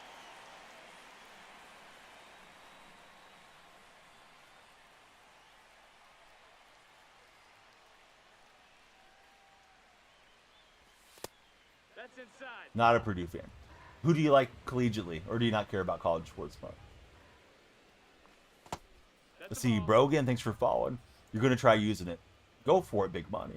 That's inside. Not a Purdue fan. Who do you like collegiately, or do you not care about college sports much? Let's see, Brogan, thanks for following. You're going to try using it. Go for it, big money.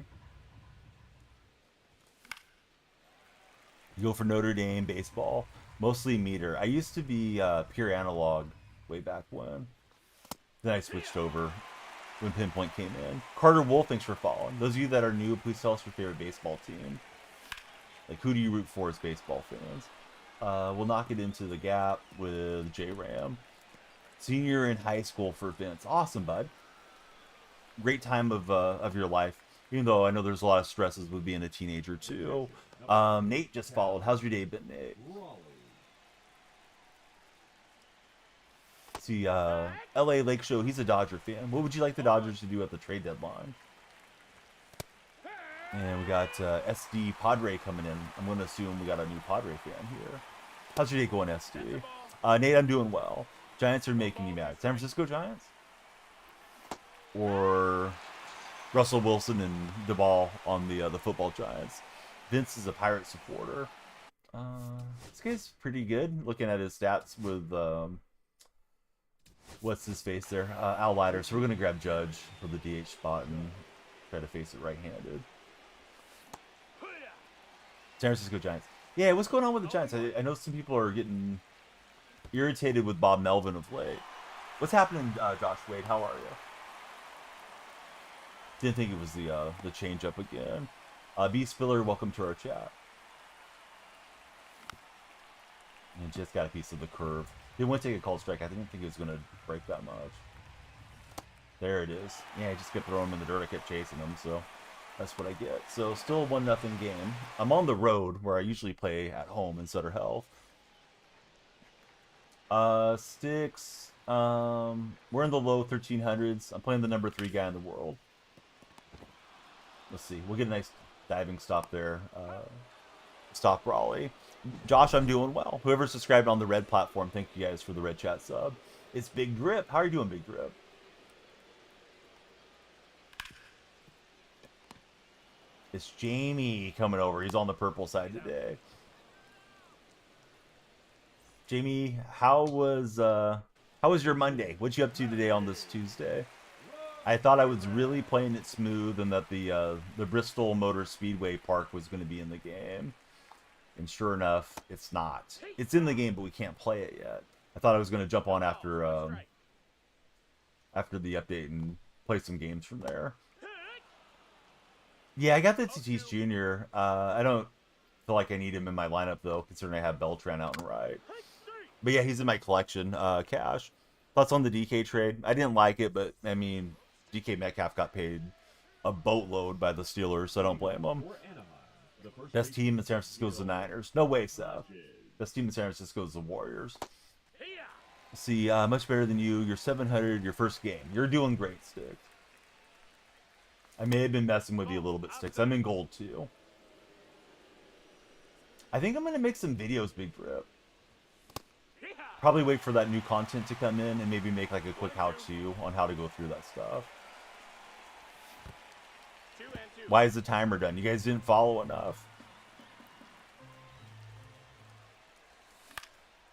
You go for Notre Dame baseball, mostly meter. I used to be pure analog way back when. Then I switched over when pinpoint came in. Carter Wolf, thanks for following. Those of you that are new, please tell us your favorite baseball team. Like, who do you root for as baseball fans? We'll knock it into the gap with J Ram. Senior in high school for Vince. Awesome, bud. Great time of your life. Even though I know there's a lot of stresses with being a teenager too. Nate just followed. How's your day been, Nate? See, LA Lake Show. He's a Dodger fan. What would you like the Dodgers to do at the trade deadline? And we got SD Padre coming in. I'm going to assume we got a new Padre fan here. How's your day going, SD? Nate, I'm doing well. Giants are making you mad. San Francisco Giants? Or Russell Wilson and Duvall on the football Giants? Vince is a Pirate supporter. This guy's pretty good. Looking at his stats with what's his face there? Al Leiter. So we're going to grab Judge for the DH spot and Try to face it right-handed. San Francisco Giants. Yeah, what's going on with the Giants? I know some people are getting irritated with Bob Melvin of late. What's happening, Josh Wade? How are you? Didn't think it was the change up again. B Spiller, welcome to our chat. And just got a piece of the curve. Didn't want to take a called strike. I didn't think it was going to break that much. There it is. Yeah, I just kept throwing him in the dirt. I kept chasing him, so that's what I get. So still a 1-0 game. I'm on the road where I usually play at home in Sutter Health. Sticks. We're in the low 1300s. I'm playing the number 3 guy in the world. Let's see. We'll get a nice diving stop there. Stop Raleigh. Josh, I'm doing well. Whoever subscribed on the red platform, thank you guys for the red chat sub. It's Big Drip. How are you doing, Big Drip? It's Jamie coming over. He's on the purple side today. Jamie, how was your Monday? What you up to today on this Tuesday? I thought I was really playing it smooth and that the Bristol Motor Speedway Park was going to be in the game. And sure enough, it's not. It's in the game, but we can't play it yet. I thought I was going to jump on after the update and play some games from there. Yeah, I got the Tatis Jr. I don't feel like I need him in my lineup, though, considering I have Beltran out and right. But yeah, he's in my collection. Cash. Thoughts on the DK trade? I didn't like it, but, I mean, DK Metcalf got paid a boatload by the Steelers, so I don't blame him. Best team in San Francisco is the Niners. No way, Seth. Best team in San Francisco is the Warriors. See, much better than you. You're 700, your first game. You're doing great, Stick. I may have been messing with you a little bit, Sticks. I'm in gold, too. I think I'm going to make some videos, Big Drip. Probably wait for that new content to come in and maybe make like a quick how-to on how to go through that stuff. Why is the timer done? You guys didn't follow enough.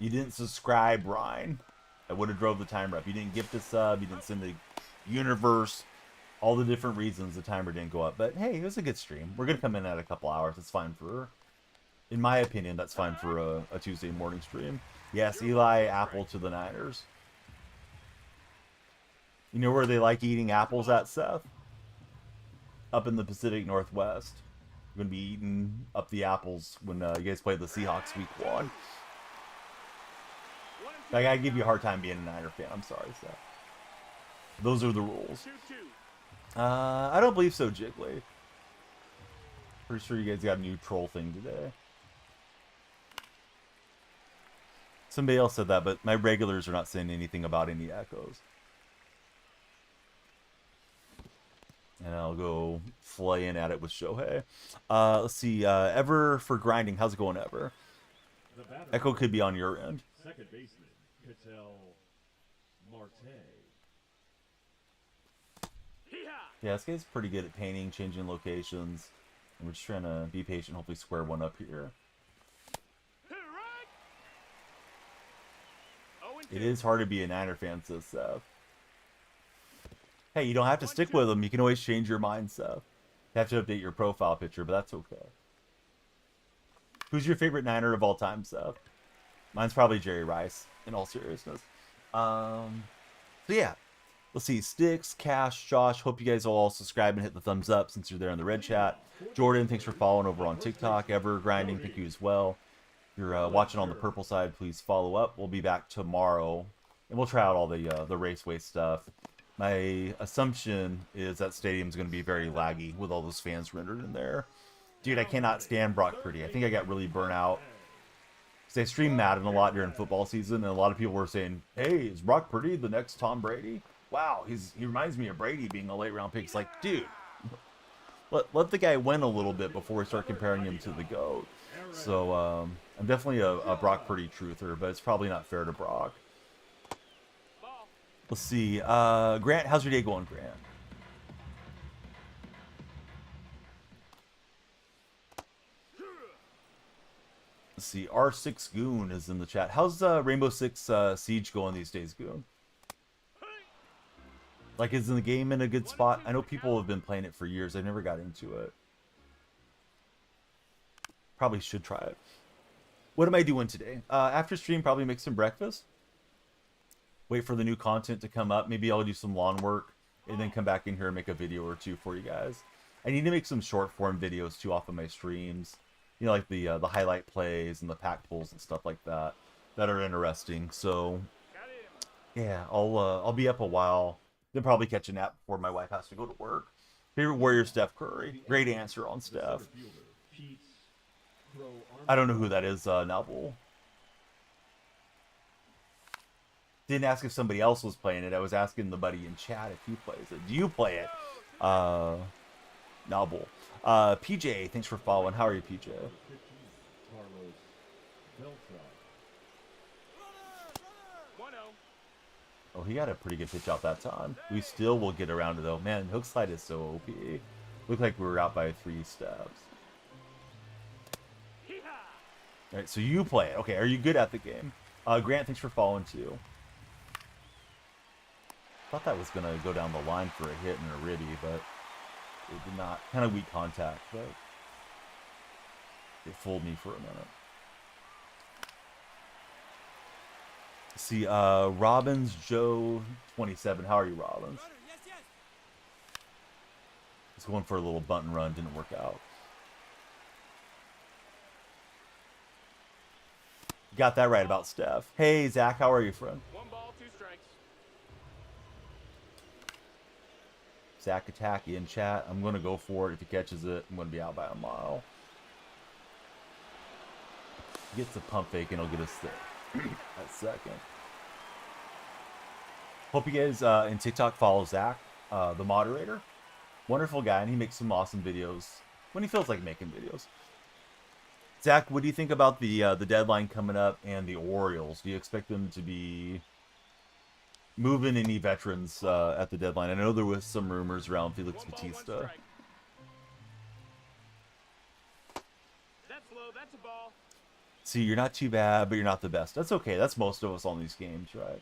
You didn't subscribe, Ryan. I would have drove the timer up. You didn't gift a sub. You didn't send the universe. All the different reasons the timer didn't go up. But hey, it was a good stream. We're going to come in at a couple hours. It's fine for, in my opinion, that's fine for a Tuesday morning stream. Yes, Eli, apple to the Niners. You know where they like eating apples at, Seth? Up in the Pacific Northwest. We're going to be eating up the apples when you guys play the Seahawks week 1. I got to give you a hard time being a Niner fan. I'm sorry, Seth. Those are the rules. I don't believe so, Jiggly. Pretty sure you guys got a new troll thing today. Somebody else said that, but my regulars are not saying anything about any echoes. And I'll go flaying at it with Shohei. Let's see. Ever for grinding. How's it going, Ever? Echo could be on your end. Second baseman, Ketel Marte. Yeah, this guy's pretty good at painting, changing locations. And we're just trying to be patient, hopefully square one up here. It is hard to be a Niner fan, says Seth. Hey, you don't have to stick with them. You can always change your mind, Seth. You have to update your profile picture, but that's okay. Who's your favorite Niner of all time, Seth? Mine's probably Jerry Rice, in all seriousness. So yeah. Let's see. Sticks, Cash, Josh. Hope you guys will all subscribe and hit the thumbs up since you're there in the red chat. Jordan, thanks for following over on TikTok. Ever Grinding, thank you as well. If you're watching on the purple side, please follow up. We'll be back tomorrow, and we'll try out all the raceway stuff. My assumption is that stadium's going to be very laggy with all those fans rendered in there. Dude, I cannot stand Brock Purdy. I think I got really burnt out. Because I stream Madden a lot during football season, and a lot of people were saying, hey, is Brock Purdy the next Tom Brady? Wow, he reminds me of Brady being a late round pick. It's like, dude, let the guy win a little bit before we start comparing him to the GOAT. So I'm definitely a Brock Purdy truther, but it's probably not fair to Brock. Let's see. Grant, how's your day going, Grant? Let's see. R6 Goon is in the chat. How's Rainbow Six Siege going these days, Goon? Like, is the game in a good spot? I know people have been playing it for years. I never got into it. Probably should try it. What am I doing today? After stream, probably make some breakfast. Wait for the new content to come up. Maybe I'll do some lawn work and then come back in here and make a video or two for you guys. I need to make some short form videos too off of my streams. You know, like the highlight plays and the pack pulls and stuff like that are interesting. So yeah, I'll be up a while. Then probably catch a nap before my wife has to go to work. Favorite Warrior, Steph Curry. Great answer on Steph. I don't know who that is, Novel. Didn't ask if somebody else was playing it. I was asking the buddy in chat if he plays it. Do you play it? Novel. PJ, thanks for following. How are you, PJ? Oh, he got a pretty good pitch out that time. We still will get around it, though. Man, hook slide is so OP. Looked like we were out by 3 steps. All right, so you play it. Okay, are you good at the game? Grant, thanks for following, too. Thought that was going to go down the line for a hit and a riddy, but it did not. Kind of weak contact, but it fooled me for a minute. See, Robbins Joe 27. How are you, Robbins? He's going for a little bunt and run. Didn't work out. Got that right about Steph. Hey, Zach, how are you, friend? 1 ball, 2 strikes. Zach Attacky in chat. I'm going to go for it. If he catches it, I'm going to be out by a mile. He gets the pump fake and he'll get us there. That second. Hope you guys in TikTok follow Zach, the moderator. Wonderful guy, and he makes some awesome videos when he feels like making videos. Zach, what do you think about the deadline coming up and the Orioles? Do you expect them to be moving any veterans at the deadline? I know there was some rumors around Felix Bautista. That's low, that's a ball. See, you're not too bad, but you're not the best. That's okay. That's most of us on these games, right?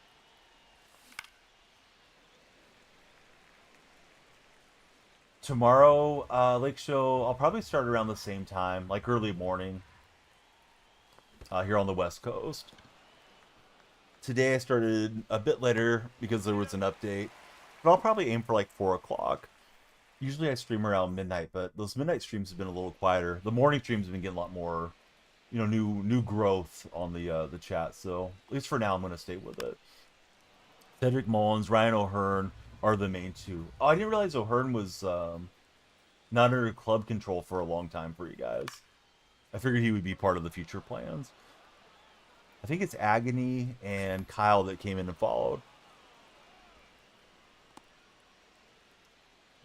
Tomorrow, Lake Show, I'll probably start around the same time, like early morning, here on the West Coast. Today I started a bit later because there was an update, but I'll probably aim for like 4 o'clock. Usually I stream around midnight, but those midnight streams have been a little quieter. The morning streams have been getting a lot more, you know, new growth on the chat. So at least for now, I'm going to stay with it. Cedric Mullins, Ryan O'Hearn are the main two. Oh, I didn't realize O'Hearn was not under club control for a long time for you guys. I figured he would be part of the future plans. I think it's Agony and Kyle that came in and followed.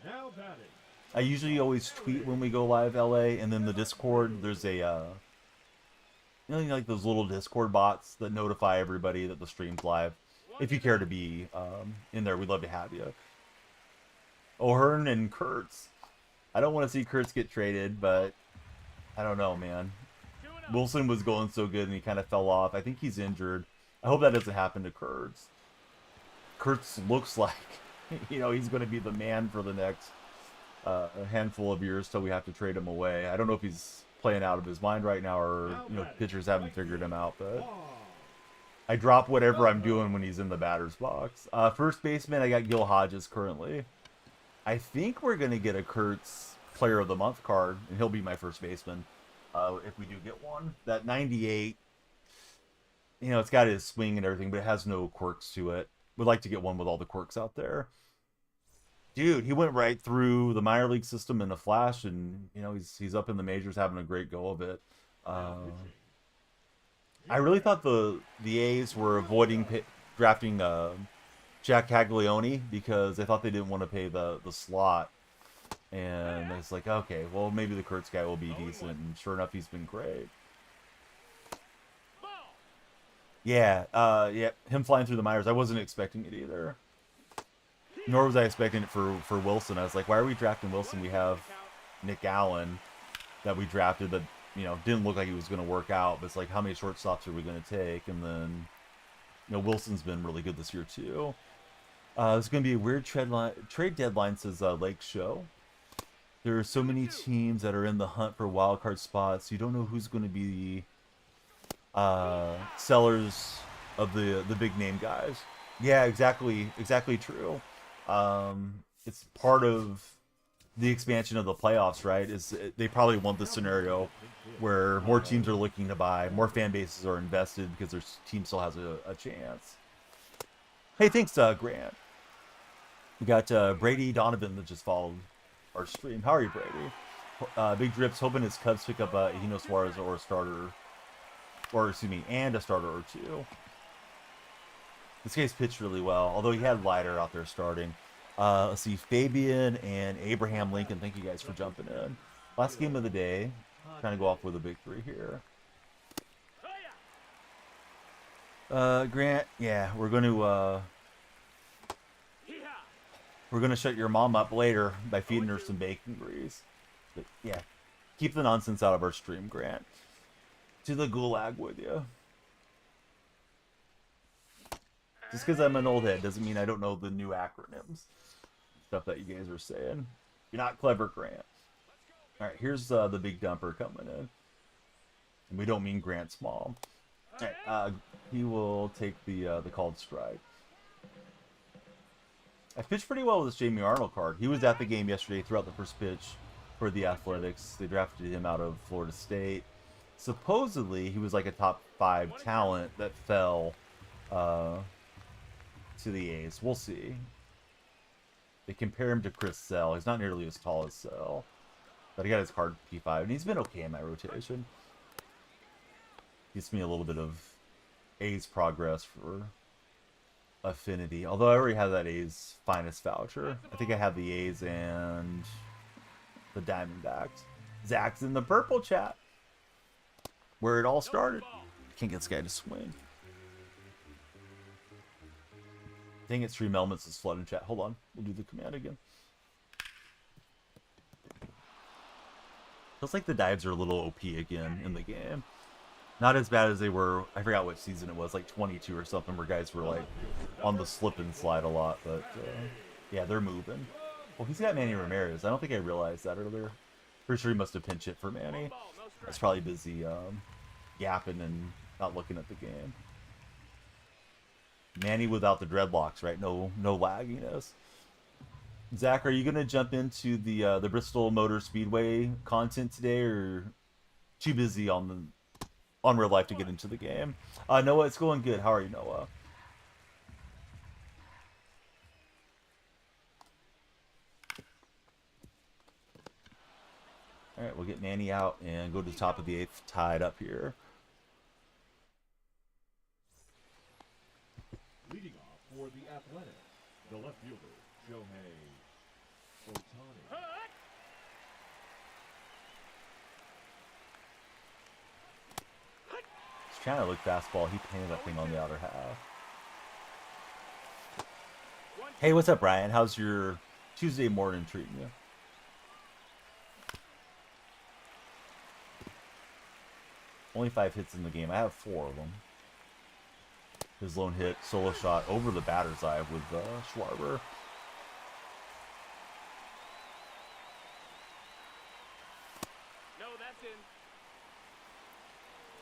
Now batting. I usually always tweet when we go live LA, and then the Discord, there's a, you know, like those little Discord bots that notify everybody that the stream's live. If you care to be in there, we'd love to have you. O'Hearn and Kurtz. I don't want to see Kurtz get traded, but I don't know, man. Wilson was going so good and he kind of fell off. I think he's injured. I hope that doesn't happen to Kurtz. Kurtz looks like, you know, he's going to be the man for the next a handful of years till we have to trade him away. I don't know if he's playing out of his mind right now or, you know, pitchers haven't figured him out, but I drop whatever I'm doing when he's in the batter's box. First baseman, I got Gil Hodges currently. I think we're going to get a Kurtz Player of the Month card, and he'll be my first baseman if we do get one. That 98, you know, it's got his swing and everything, but it has no quirks to it. Would like to get one with all the quirks out there. Dude, he went right through the minor league system in a flash, and, you know, he's up in the majors having a great go of it. I really thought the A's were avoiding drafting Jack Caglione because they thought they didn't want to pay the slot. And it's like, okay, well, maybe the Kurtz guy will be decent. And sure enough, he's been great. Yeah, yeah, him flying through the minors, I wasn't expecting it either. Nor was I expecting it for Wilson. I was like, why are we drafting Wilson? We have Nick Allen that we drafted that, you know, didn't look like he was going to work out. But it's like, how many shortstops are we going to take? And then, you know, Wilson's been really good this year too. It's going to be a weird trade deadline, says Lake Show. There are so many teams that are in the hunt for wild card spots. You don't know who's going to be sellers of the big name guys. Yeah, exactly true. It's part of the expansion of the playoffs, right? Is they probably want the scenario where more teams are looking to buy, more fan bases are invested because their team still has a chance. Hey, thanks, Grant. We got Brady Donovan that just followed our stream. How are you, Brady? Big Drips hoping his Cubs pick up Hino Suarez or a starter, or excuse me, and a starter or two. This guy's pitched really well, although he had Leiter out there starting. Let's see, Fabian and Abraham Lincoln. Thank you guys for jumping in. Last game of the day. Trying to go off with a victory here. Grant, yeah, we're gonna shut your mom up later by feeding her some bacon grease. But yeah, keep the nonsense out of our stream, Grant. To the gulag with you. Just because I'm an old head doesn't mean I don't know the new acronyms. Stuff that you guys are saying. You're not clever, Grant. Alright, here's the big dumper coming in. And we don't mean Grant's mom. Alright, he will take the called strike. I pitched pretty well with this Jamie Arnold card. He was at the game yesterday throughout the first pitch for the Athletics. They drafted him out of Florida State. Supposedly, he was like a top 5 talent that fell to the A's. We'll see. They compare him to Chris Sale. He's not nearly as tall as Sale. But he got his card P5, and he's been okay in my rotation. Gives me a little bit of A's progress for affinity. Although I already have that A's finest voucher. I think I have the A's and the Diamondbacks. Zach's in the purple chat. Where it all started. Can't get this guy to swing. Dang it, Stream Elements is flooding chat. Hold on. We'll do the command again. Feels like the dives are a little OP again in the game. Not as bad as they were. I forgot what season it was, like 22 or something, where guys were like on the slip and slide a lot. But yeah, they're moving. Well, he's got Manny Ramirez. I don't think I realized that earlier. Pretty sure he must have pinch hit for Manny. I was probably busy yapping and not looking at the game. Manny without the dreadlocks, right? No lagginess. Zach, are you gonna jump into the Bristol Motor Speedway content today, or too busy on real life to get into the game? Noah, it's going good. How are you, Noah? All right, we'll get Manny out and go to the top of the 8th, tied up here. Leading off for the Athletics, the left fielder, Shohei Ohtani. He's trying to look fastball. He painted that thing on the outer half. Hey, what's up, Brian? How's your Tuesday morning treating you? Only 5 hits in the game. I have 4 of them. His lone hit, solo shot over the batter's eye with Schwarber. No, that's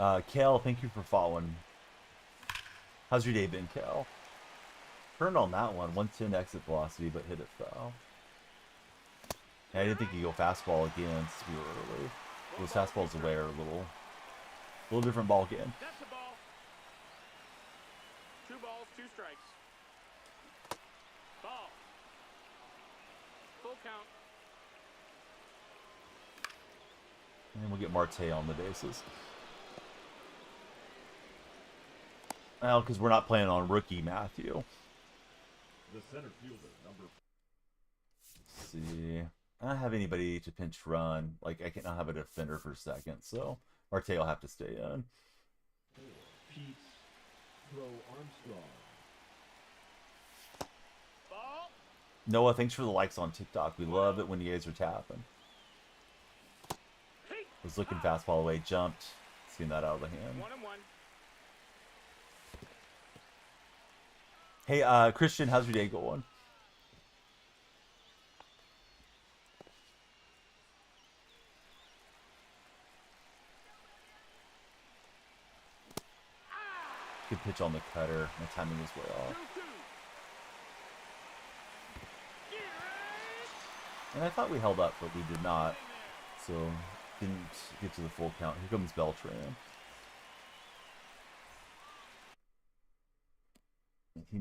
in. Kel, thank you for following. How's your day been, Kel? Turned on that one. 110 exit velocity, but hit it foul. I didn't think he'd go fastball again since we were early. Those fastballs away are a little different ball game. That's the ball. 2 balls, 2 strikes. Ball. Full count. And we'll get Marte on the bases. Well, because we're not playing on rookie Matthew. The center fielder, number. Let's see. I don't have anybody to pinch run. Like, I cannot have a defender for second, so Marte will have to stay in. 4, Pete Pro Armstrong. Ball. Noah, thanks for the likes on TikTok. We love it when you guys are tapping. Was looking fastball away, jumped. Seeing that out of the hand. 1-1. Hey, Christian, how's your day going? Good pitch on the cutter. My timing was way off. And I thought we held up, but we did not. So, didn't get to the full count. Here comes Beltran. He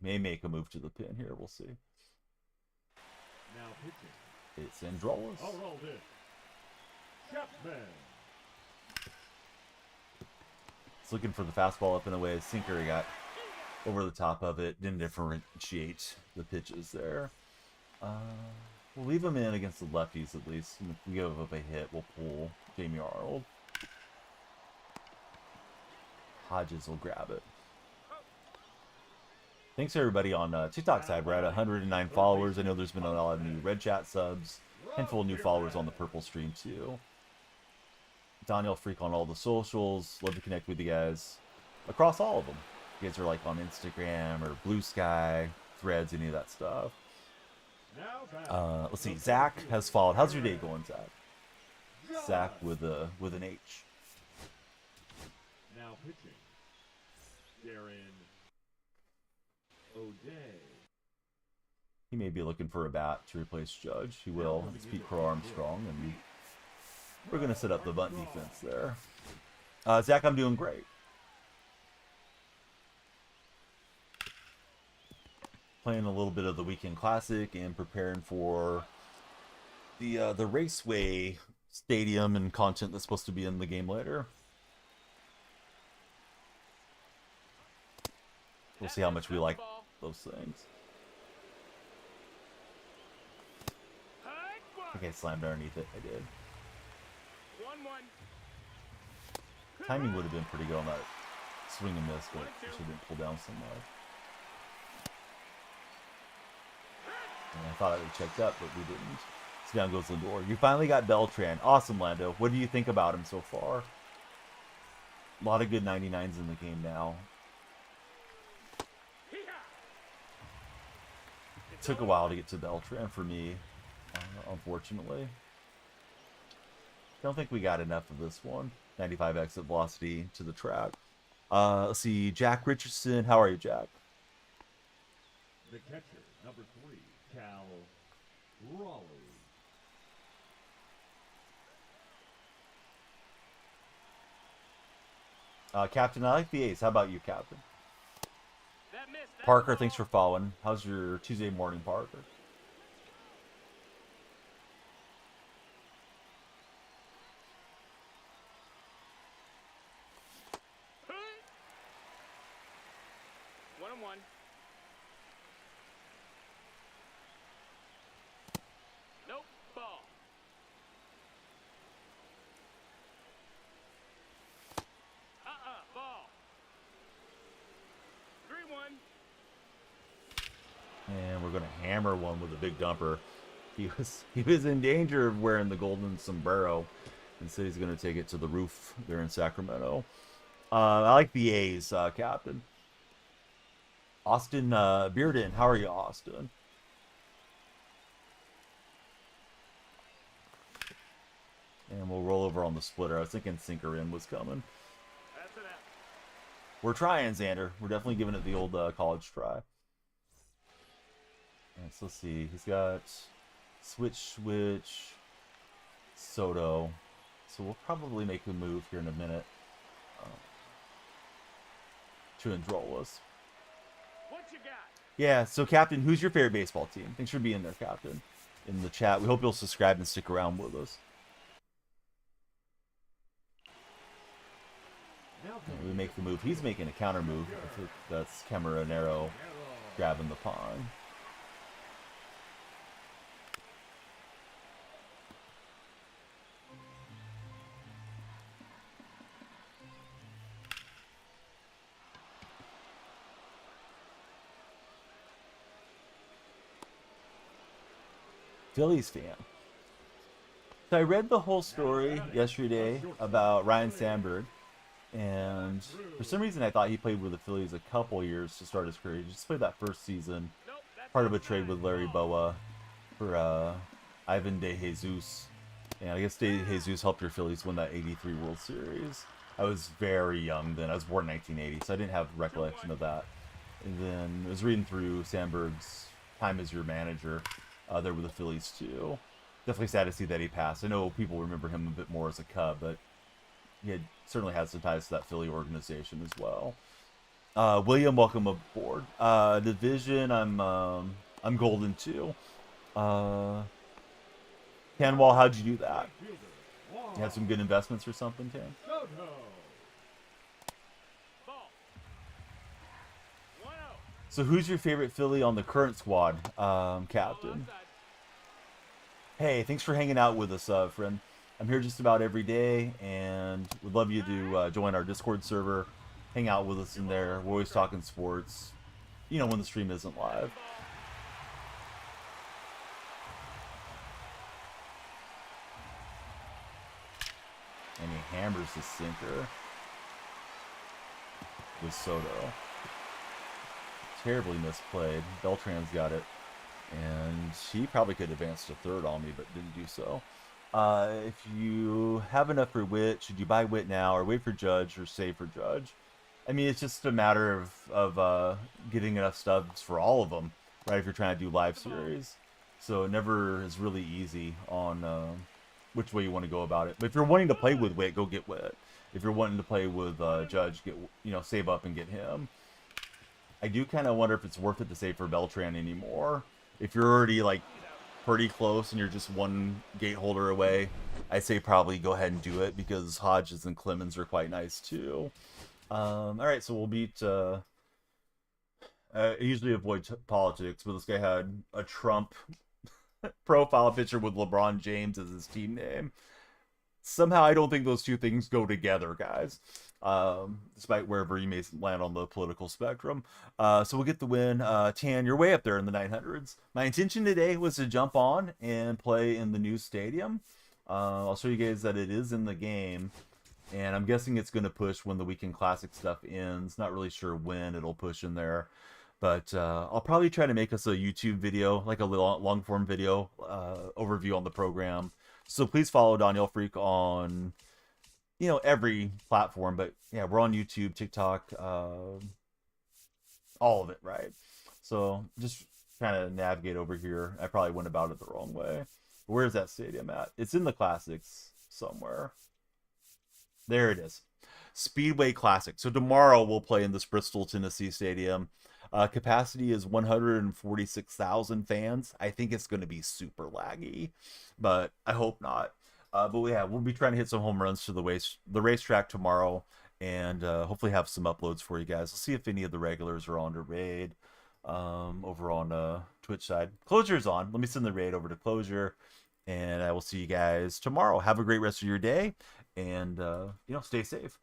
may make a move to the pin here. We'll see. Now pitching. It's Androlis. All rolled in. Chapman. It's looking for the fastball up and away. Sinker, he got over the top of it. Didn't differentiate the pitches there. We'll leave him in against the lefties at least. If we give up a hit, we'll pull Jamie Arnold. Hodges will grab it. Thanks everybody on TikTok side. We're at 109 followers. I know there's been a lot of new Red Chat subs. Handful of new followers on the Purple stream too. Daniel Freak on all the socials. Love to connect with you guys across all of them. You guys are like on Instagram or Blue Sky, Threads, any of that stuff. Let's see. Zach has followed. How's your day going, Zach? Zach with an H. Now pitching. Darren O'Day. He may be looking for a bat to replace Judge. He will. It's Pete Crow Armstrong, and we're going to set up the bunt defense there. Zach, I'm doing great. Playing a little bit of the Weekend Classic and preparing for the Raceway Stadium and content that's supposed to be in the game later. We'll see how much we like those things. I think I slammed underneath it. I did. Timing would have been pretty good on that swing and miss, but I should have been pulled down so much. And I thought I would have checked up, but we didn't. So down goes Lindor. You finally got Beltran. Awesome, Lando. What do you think about him so far? A lot of good 99s in the game now. It took a while to get to Beltran for me, unfortunately. Don't think we got enough of this one. 95 exit velocity to the track. Let's see. Jack Richardson. How are you, Jack? The catcher, number 3, Cal Raleigh. Captain, I like the A's. How about you, Captain? Parker, thanks for following. How's your Tuesday morning, Parker? One. Nope. Ball. Ball. 3-1. And we're gonna hammer one with a big dumper. He was in danger of wearing the golden sombrero. Instead, he's gonna take it to the roof there in Sacramento. I like the A's, Captain. Austin Bearden, how are you, Austin? And we'll roll over on the splitter. I was thinking sinker in was coming. That's an F. We're trying, Xander. We're definitely giving it the old college try. And so let's see. He's got switch, Soto. So we'll probably make a move here in a minute to Androlis. What you got? Yeah, so Captain, who's your favorite baseball team? Thanks for being there, Captain, in the chat. We hope you'll subscribe and stick around with us. And we make the move. He's making a counter move. I think that's Cameronero grabbing the pawn. Phillies fan. So I read the whole story yesterday about Ryan Sandberg And for some reason, I thought he played with the Phillies a couple years to start his career. He just played that first season, part of a trade with Larry Boa for Ivan De Jesus. And I guess De Jesus helped your Phillies win that '83 World Series. I was very young then. I was born in 1980, so I didn't have recollection of that. And then I was reading through Sandberg's time as your manager there with the Phillies too. Definitely sad to see that he passed. I know people remember him a bit more as a Cub, but he had certainly had some ties to that Philly organization as well. William, welcome aboard. Division, I'm golden too. Canwall, how'd you do that? You had some good investments or something, Tan? So who's your favorite Philly on the current squad, Captain? Hey, thanks for hanging out with us, friend. I'm here just about every day, and would love you to join our Discord server, hang out with us in there. We're always talking sports, you know, when the stream isn't live. And he hammers the sinker with Soto. Terribly misplayed. Beltran's got it. And he probably could advance to third on me, but didn't do so. If you have enough for Witt, should you buy Witt now or wait for Judge or save for Judge? I mean, it's just a matter of getting enough stubs for all of them, right, if you're trying to do live series. So it never is really easy on which way you want to go about it. But if you're wanting to play with Witt, go get Witt. If you're wanting to play with Judge, save up and get him. I do kind of wonder if it's worth it to save for Beltran anymore. If you're already like pretty close and you're just one gate holder away, I'd say probably go ahead and do it because Hodges and Clemens are quite nice too. All right, so we'll beat. I usually avoid politics, but this guy had a Trump profile picture with LeBron James as his team name. Somehow, I don't think those two things go together, guys. Despite wherever you may land on the political spectrum. So we'll get the win. Tan, you're way up there in the 900s. My intention today was to jump on and play in the new stadium. I'll show you guys that it is in the game. And I'm guessing it's going to push when the Weekend Classic stuff ends. Not really sure when it'll push in there. But I'll probably try to make us a YouTube video, like a little long-form video overview on the program. So please follow Daniel Freak on, every platform. But yeah, we're on YouTube, TikTok, all of it, right? So just kind of navigate over here. I probably went about it the wrong way. Where's that stadium at? It's in the Classics somewhere. There it is. Speedway Classic. So tomorrow we'll play in this Bristol, Tennessee stadium. Capacity is 146,000 fans. I think it's going to be super laggy, but I hope not. But yeah, we'll be trying to hit some home runs to the racetrack tomorrow, and hopefully have some uploads for you guys. We'll see if any of the regulars are on to raid over on Twitch side. Closure's on. Let me send the raid over to Closure, and I will see you guys tomorrow. Have a great rest of your day, and stay safe.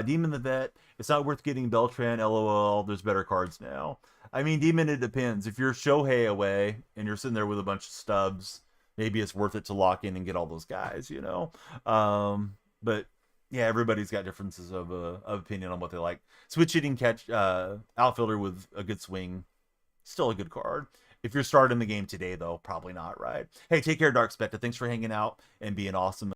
Demon the Vet, it's not worth getting Beltran, LOL, there's better cards now. I mean, Demon, it depends. If you're Shohei away and you're sitting there with a bunch of stubs, maybe it's worth it to lock in and get all those guys, but yeah, everybody's got differences of opinion on what they like. Switch hitting catch outfielder with a good swing, still a good card. If you're starting the game today, though, probably not, right? Hey, take care, Dark Spectre. Thanks for hanging out and being awesome.